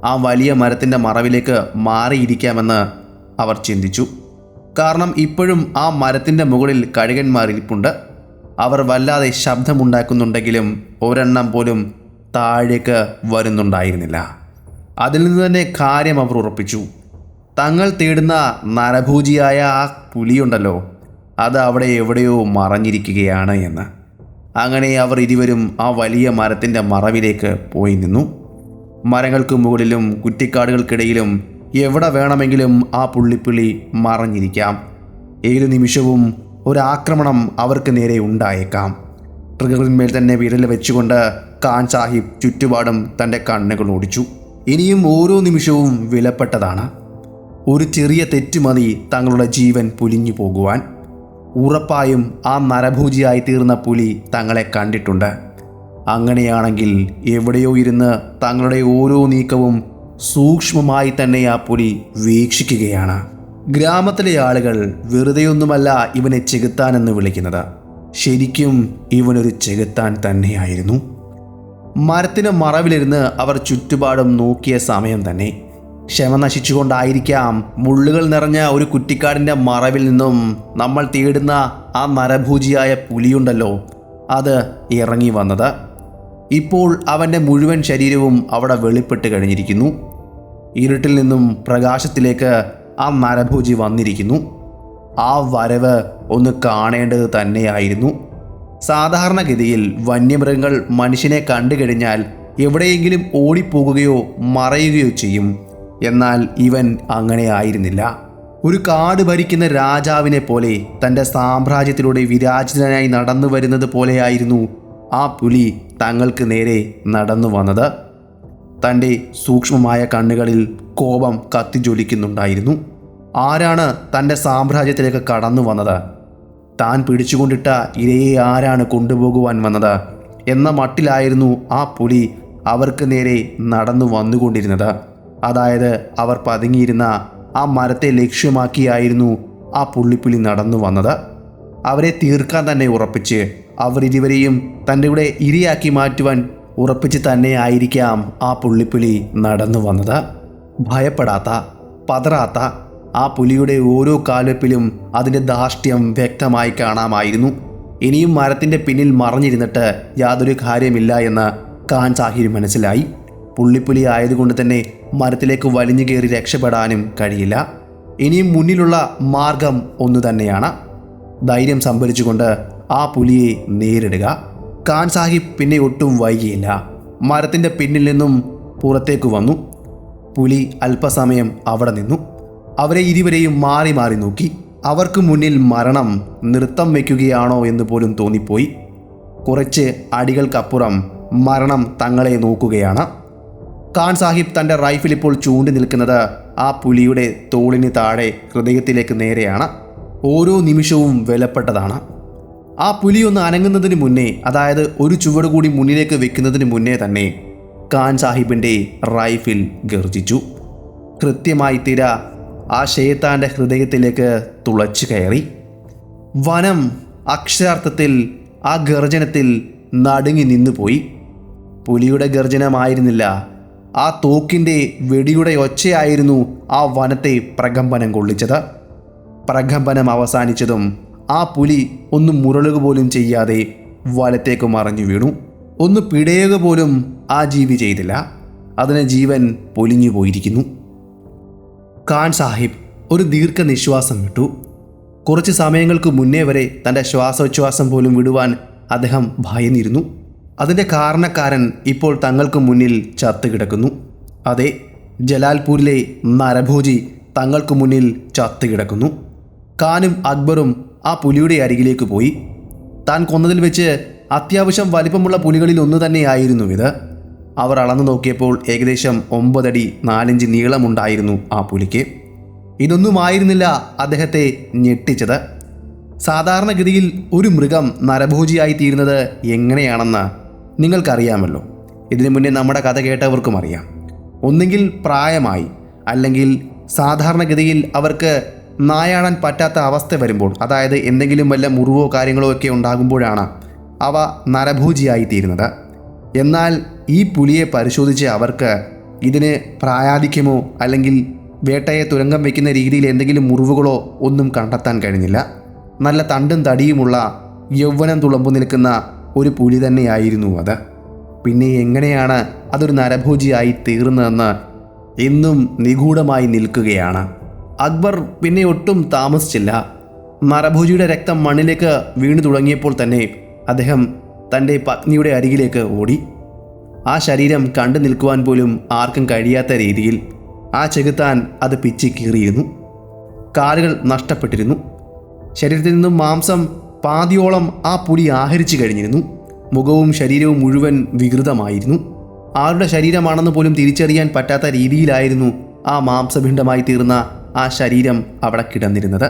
ആ വലിയ മരത്തിൻ്റെ മറവിലേക്ക് മാറിയിരിക്കാമെന്ന് അവർ ചിന്തിച്ചു. കാരണം ഇപ്പോഴും ആ മരത്തിൻ്റെ മുകളിൽ കഴുകന്മാർ ഇരിപ്പുണ്ട്. അവർ വല്ലാതെ ശബ്ദമുണ്ടാക്കുന്നുണ്ടെങ്കിലും ഒരെണ്ണം പോലും താഴേക്ക് വരുന്നുണ്ടായിരുന്നില്ല. അതിൽ നിന്ന് തന്നെ കാര്യം അവർ ഉറപ്പിച്ചു. തങ്ങൾ തേടുന്ന നരഭോജിയായ ആ പുലിയുണ്ടല്ലോ, അത് അവിടെ എവിടെയോ മറഞ്ഞിരിക്കുകയാണ് എന്ന്. അങ്ങനെ അവർ ഇരുവരും ആ വലിയ മരത്തിൻ്റെ മറവിലേക്ക് പോയി നിന്നു. മരങ്ങൾക്ക് മുകളിലും കുറ്റിക്കാടുകൾക്കിടയിലും എവിടെ വേണമെങ്കിലും ആ പുള്ളിപ്പുലി മറഞ്ഞിരിക്കാം. ഏതു നിമിഷവും ഒരാക്രമണം അവർക്ക് നേരെ ഉണ്ടായേക്കാം. ട്രിഗറിന്മേൽ തന്നെ വിരൽ വെച്ചുകൊണ്ട് ഖാൻ സാഹിബ് ചുറ്റുപാടും തൻ്റെ കണ്ണുകൾ ഓടിച്ചു. ഇനിയും ഓരോ നിമിഷവും വിലപ്പെട്ടതാണ്. ഒരു ചെറിയ തെറ്റുമതി തങ്ങളുടെ ജീവൻ പൊലിഞ്ഞു പോകുവാൻ. ഉറപ്പായും ആ നരഭോജിയായി തീർന്ന പുലി തങ്ങളെ കണ്ടിട്ടുണ്ട്. അങ്ങനെയാണെങ്കിൽ എവിടെയോ ഇരുന്ന് തങ്ങളുടെ ഓരോ നീക്കവും സൂക്ഷ്മമായി തന്നെ ആ പുലി വീക്ഷിക്കുകയാണ്. ഗ്രാമത്തിലെ ആളുകൾ വെറുതെയൊന്നുമല്ല ഇവനെ ചെകുത്താനെന്ന് വിളിക്കുന്നത്. ശരിക്കും ഇവനൊരു ചെകുത്താൻ തന്നെയായിരുന്നു. മരത്തിന് മറവിലിരുന്ന് അവർ ചുറ്റുപാടും നോക്കിയ സമയം തന്നെ ക്ഷമ നശിച്ചുകൊണ്ടായിരിക്കാം മുള്ളുകൾ നിറഞ്ഞ ഒരു കുറ്റിക്കാടിൻ്റെ മറവിൽ നിന്നും നമ്മൾ തേടുന്ന ആ നരഭോജിയായ പുലിയുണ്ടല്ലോ, അത് ഇറങ്ങി വന്നത്. ഇപ്പോൾ അവൻ്റെ മുഴുവൻ ശരീരവും അവിടെ വെളിപ്പെട്ട് കഴിഞ്ഞിരിക്കുന്നു. ഇരുട്ടിൽ നിന്നും പ്രകാശത്തിലേക്ക് ആ നരഭോജി വന്നിരിക്കുന്നു. ആ വരവ് ഒന്ന് കാണേണ്ടത് തന്നെയായിരുന്നു. സാധാരണഗതിയിൽ വന്യമൃഗങ്ങൾ മനുഷ്യനെ കണ്ടു കഴിഞ്ഞാൽ എവിടെയെങ്കിലും ഓടിപ്പോകുകയോ മറയുകയോ ചെയ്യും. എന്നാൽ ഇവൻ അങ്ങനെ ആയിരുന്നില്ല. ഒരു കാട് ഭരിക്കുന്ന രാജാവിനെ പോലെ തൻ്റെ സാമ്രാജ്യത്തിലൂടെ വിരാജിതനായി നടന്നു വരുന്നത് പോലെയായിരുന്നു ആ പുലി തങ്ങൾക്ക് നേരെ നടന്നു വന്നത്. തൻ്റെ സൂക്ഷ്മമായ കണ്ണുകളിൽ കോപം കത്തിജ്വലിക്കുന്നുണ്ടായിരുന്നു. ആരാണ് തൻ്റെ സാമ്രാജ്യത്തിലേക്ക് കടന്നു വന്നത്? താൻ പിടിച്ചുകൊണ്ടിട്ട ഇരയെ ആരാണ് കൊണ്ടുപോകുവാൻ വന്നത് എന്ന മട്ടിലായിരുന്നു ആ പുലി അവർക്ക് നേരെ നടന്നു വന്നുകൊണ്ടിരുന്നത്. അതായത് അവർ പതുങ്ങിയിരുന്ന ആ മരത്തെ ലക്ഷ്യമാക്കിയായിരുന്നു ആ പുള്ളിപ്പുലി നടന്നു വന്നത്. അവരെ തീർക്കാൻ തന്നെ ഉറപ്പിച്ച് അവർ ഇരുവരെയും തൻ്റെ കൂടെ ഇരയാക്കി മാറ്റുവാൻ ഉറപ്പിച്ച് തന്നെ ആയിരിക്കാം ആ പുള്ളിപ്പുലി നടന്നു വന്നത്. ഭയപ്പെടാത്ത, പതറാത്ത ആ പുലിയുടെ ഓരോ കാൽവെപ്പിലും അതിൻ്റെ ധാർഷ്ട്യം വ്യക്തമായി കാണാമായിരുന്നു. ഇനിയും മരത്തിൻ്റെ പിന്നിൽ മറഞ്ഞിരുന്നിട്ട് യാതൊരു കാര്യമില്ല എന്ന് ഖാൻ സാഹിബ് മനസ്സിലായി. പുള്ളിപ്പുലി ആയതുകൊണ്ട് തന്നെ മരത്തിലേക്ക് വലിഞ്ഞു കയറി രക്ഷപ്പെടാനും കഴിയില്ല. ഇനിയും മുന്നിലുള്ള മാർഗം ഒന്നു തന്നെയാണ്. ധൈര്യം സംഭരിച്ചുകൊണ്ട് ആ പുലിയെ നേരിടുക. ഖാൻ സാഹിബ് പിന്നെ ഒട്ടും വൈകിയില്ല. മരത്തിൻ്റെ പിന്നിൽ നിന്നും പുറത്തേക്ക് വന്നു. പുലി അല്പസമയം അവിടെ നിന്നു. അവരെ ഇരുവരെയും മാറി മാറി നോക്കി. അവർക്ക് മുന്നിൽ മരണം നൃത്തം വയ്ക്കുകയാണോ എന്ന് പോലും തോന്നിപ്പോയി. കുറച്ച് അടികൾക്കപ്പുറം മരണം തങ്ങളെ നോക്കുകയാണ്. ഖാൻ സാഹിബ് തൻ്റെ റൈഫിൽ ഇപ്പോൾ ചൂണ്ടി നിൽക്കുന്നത് ആ പുലിയുടെ തോളിന് താഴെ ഹൃദയത്തിലേക്ക് നേരെയാണ്. ഓരോ നിമിഷവും വിലപ്പെട്ടതാണ്. ആ പുലി ഒന്ന് അനങ്ങുന്നതിന് മുന്നേ, അതായത് ഒരു ചുവട് കൂടി മുന്നിലേക്ക് വെക്കുന്നതിന് മുന്നേ തന്നെ ഖാൻ സാഹിബിൻ്റെ റൈഫിൽ ഗർജിച്ചു. കൃത്യമായി തിര ആ ഷെയ്ത്താൻ്റെ ഹൃദയത്തിലേക്ക് തുളച്ചു കയറി. വനം അക്ഷരാർത്ഥത്തിൽ ആ ഗർജനത്തിൽ നടുങ്ങി നിന്നുപോയി. പുലിയുടെ ഗർജനമായിരുന്നില്ല, ആ തോക്കിൻ്റെ വെടിയുടെ ഒച്ചയായിരുന്നു ആ വനത്തെ പ്രകമ്പനം കൊള്ളിച്ചത്. പ്രകമ്പനം അവസാനിച്ചതും ആ പുലി ഒന്നും മുരളുക പോലും ചെയ്യാതെ വലത്തേക്ക് മറഞ്ഞു വീണു. ഒന്ന് പിടയുക പോലും ആ ജീവി ചെയ്തില്ല. അതിന് ജീവൻ പൊലിഞ്ഞു പോയിരിക്കുന്നു. ഖാൻ സാഹിബ് ഒരു ദീർഘനിശ്വാസം വിട്ടു. കുറച്ച് സമയങ്ങൾക്ക് മുന്നേ വരെ തൻ്റെ ശ്വാസോച്ഛ്വാസം പോലും വിടുവാൻ അദ്ദേഹം ഭയന്നിരുന്നു. അതിൻ്റെ കാരണക്കാരൻ ഇപ്പോൾ തങ്ങൾക്ക് മുന്നിൽ ചത്തുകിടക്കുന്നു. അതെ, ജലാൽപൂരിലെ നരഭോജി തങ്ങൾക്ക് മുന്നിൽ ചത്തുകിടക്കുന്നു. ഖാനും അക്ബറും ആ പുലിയുടെ അരികിലേക്ക് പോയി. താൻ കൊന്നതിൽ വെച്ച് അത്യാവശ്യം വലിപ്പമുള്ള പുലികളിൽ ഒന്ന് തന്നെയായിരുന്നു ഇത്. അവർ അളന്നു നോക്കിയപ്പോൾ ഏകദേശം 9 അടി 4 ഇഞ്ച് നീളമുണ്ടായിരുന്നു ആ പുലിക്ക്. ഇതൊന്നുമായിരുന്നില്ല അദ്ദേഹത്തെ ഞെട്ടിച്ചത്. സാധാരണഗതിയിൽ ഒരു മൃഗം നരഭോജിയായി തീരുന്നത് എങ്ങനെയാണെന്ന് നിങ്ങൾക്കറിയാമല്ലോ. ഇതിനു മുന്നേ നമ്മുടെ കഥ കേട്ടവർക്കും അറിയാം. ഒന്നുകിൽ പ്രായമായി, അല്ലെങ്കിൽ സാധാരണഗതിയിൽ അവർക്ക് നായാടാൻ പറ്റാത്ത അവസ്ഥ വരുമ്പോൾ, അതായത് എന്തെങ്കിലും വല്ല മുറിവോ കാര്യങ്ങളോ ഒക്കെ ഉണ്ടാകുമ്പോഴാണ് അവ നരഭോജിയായി തീരുന്നത്. എന്നാൽ ഈ പുലിയെ പരിശോധിച്ച് അവർക്ക് ഇതിന് പ്രായാധിക്യമോ അല്ലെങ്കിൽ വേട്ടയെ തുരങ്കം വയ്ക്കുന്ന രീതിയിൽ എന്തെങ്കിലും മുറിവുകളോ ഒന്നും കണ്ടെത്താൻ കഴിഞ്ഞില്ല. നല്ല തണ്ടും തടിയുമുള്ള യൗവനം തുളുമ്പു നിൽക്കുന്ന ഒരു പുലി തന്നെയായിരുന്നു അത്. പിന്നെ എങ്ങനെയാണ് അതൊരു നരഭോജിയായി തീർന്നതെന്ന് എന്നും നിഗൂഢമായി നിൽക്കുകയാണ്. അക്ബർ പിന്നെ ഒട്ടും താമസിച്ചില്ല. നരഭോജിയുടെ രക്തം മണ്ണിലേക്ക് വീണു തുടങ്ങിയപ്പോൾ തന്നെ അദ്ദേഹം തൻ്റെ പത്നിയുടെ അരികിലേക്ക് ഓടി. ആ ശരീരം കണ്ടു നിൽക്കുവാൻ പോലും ആർക്കും കഴിയാത്ത രീതിയിൽ ആ ചെകുത്താൻ അത് പിച്ചി കീറിയിരുന്നു. കാലുകൾ നഷ്ടപ്പെട്ടിരുന്നു. ശരീരത്തിൽ നിന്നും മാംസം പാതിയോളം ആ പുലി ആഹരിച്ചു കഴിഞ്ഞിരുന്നു. മുഖവും ശരീരവും മുഴുവൻ വികൃതമായിരുന്നു. ആരുടെ ശരീരമാണെന്ന് പോലും തിരിച്ചറിയാൻ പറ്റാത്ത രീതിയിലായിരുന്നു ആ മാംസപിണ്ഡമായി തീർന്ന ആ ശരീരം അവിടെ കിടന്നിരുന്നത്.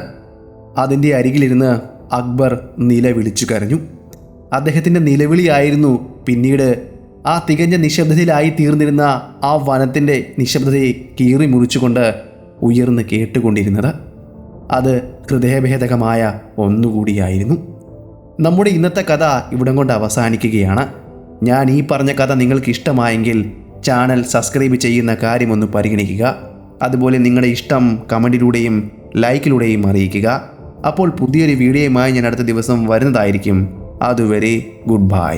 അതിൻ്റെ അരികിലിരുന്ന് അക്ബർ നിലവിളിച്ചു കരഞ്ഞു. അദ്ദേഹത്തിൻ്റെ നിലവിളിയായിരുന്നു പിന്നീട് ആ തികഞ്ഞ നിശബ്ദതയിലായി തീർന്നിരുന്ന ആ വനത്തിൻ്റെ നിശബ്ദതയെ കീറി മുറിച്ചുകൊണ്ട് ഉയർന്ന് കേട്ടുകൊണ്ടിരുന്നത്. അത് ഹൃദയഭേദകമായ ഒന്നുകൂടിയായിരുന്നു. നമ്മുടെ ഇന്നത്തെ കഥ ഇവിടം കൊണ്ട് അവസാനിക്കുകയാണ്. ഞാൻ ഈ പറഞ്ഞ കഥ നിങ്ങൾക്ക് ഇഷ്ടമായെങ്കിൽ ചാനൽ സബ്സ്ക്രൈബ് ചെയ്യുന്ന കാര്യമൊന്ന് പരിഗണിക്കുക. അതുപോലെ നിങ്ങളുടെ ഇഷ്ടം കമൻറ്റിലൂടെയും ലൈക്കിലൂടെയും അറിയിക്കുക. അപ്പോൾ പുതിയൊരു വീഡിയോയുമായി ഞാൻ അടുത്ത ദിവസം വരുന്നതായിരിക്കും. അതുവരെ ഗുഡ് ബൈ.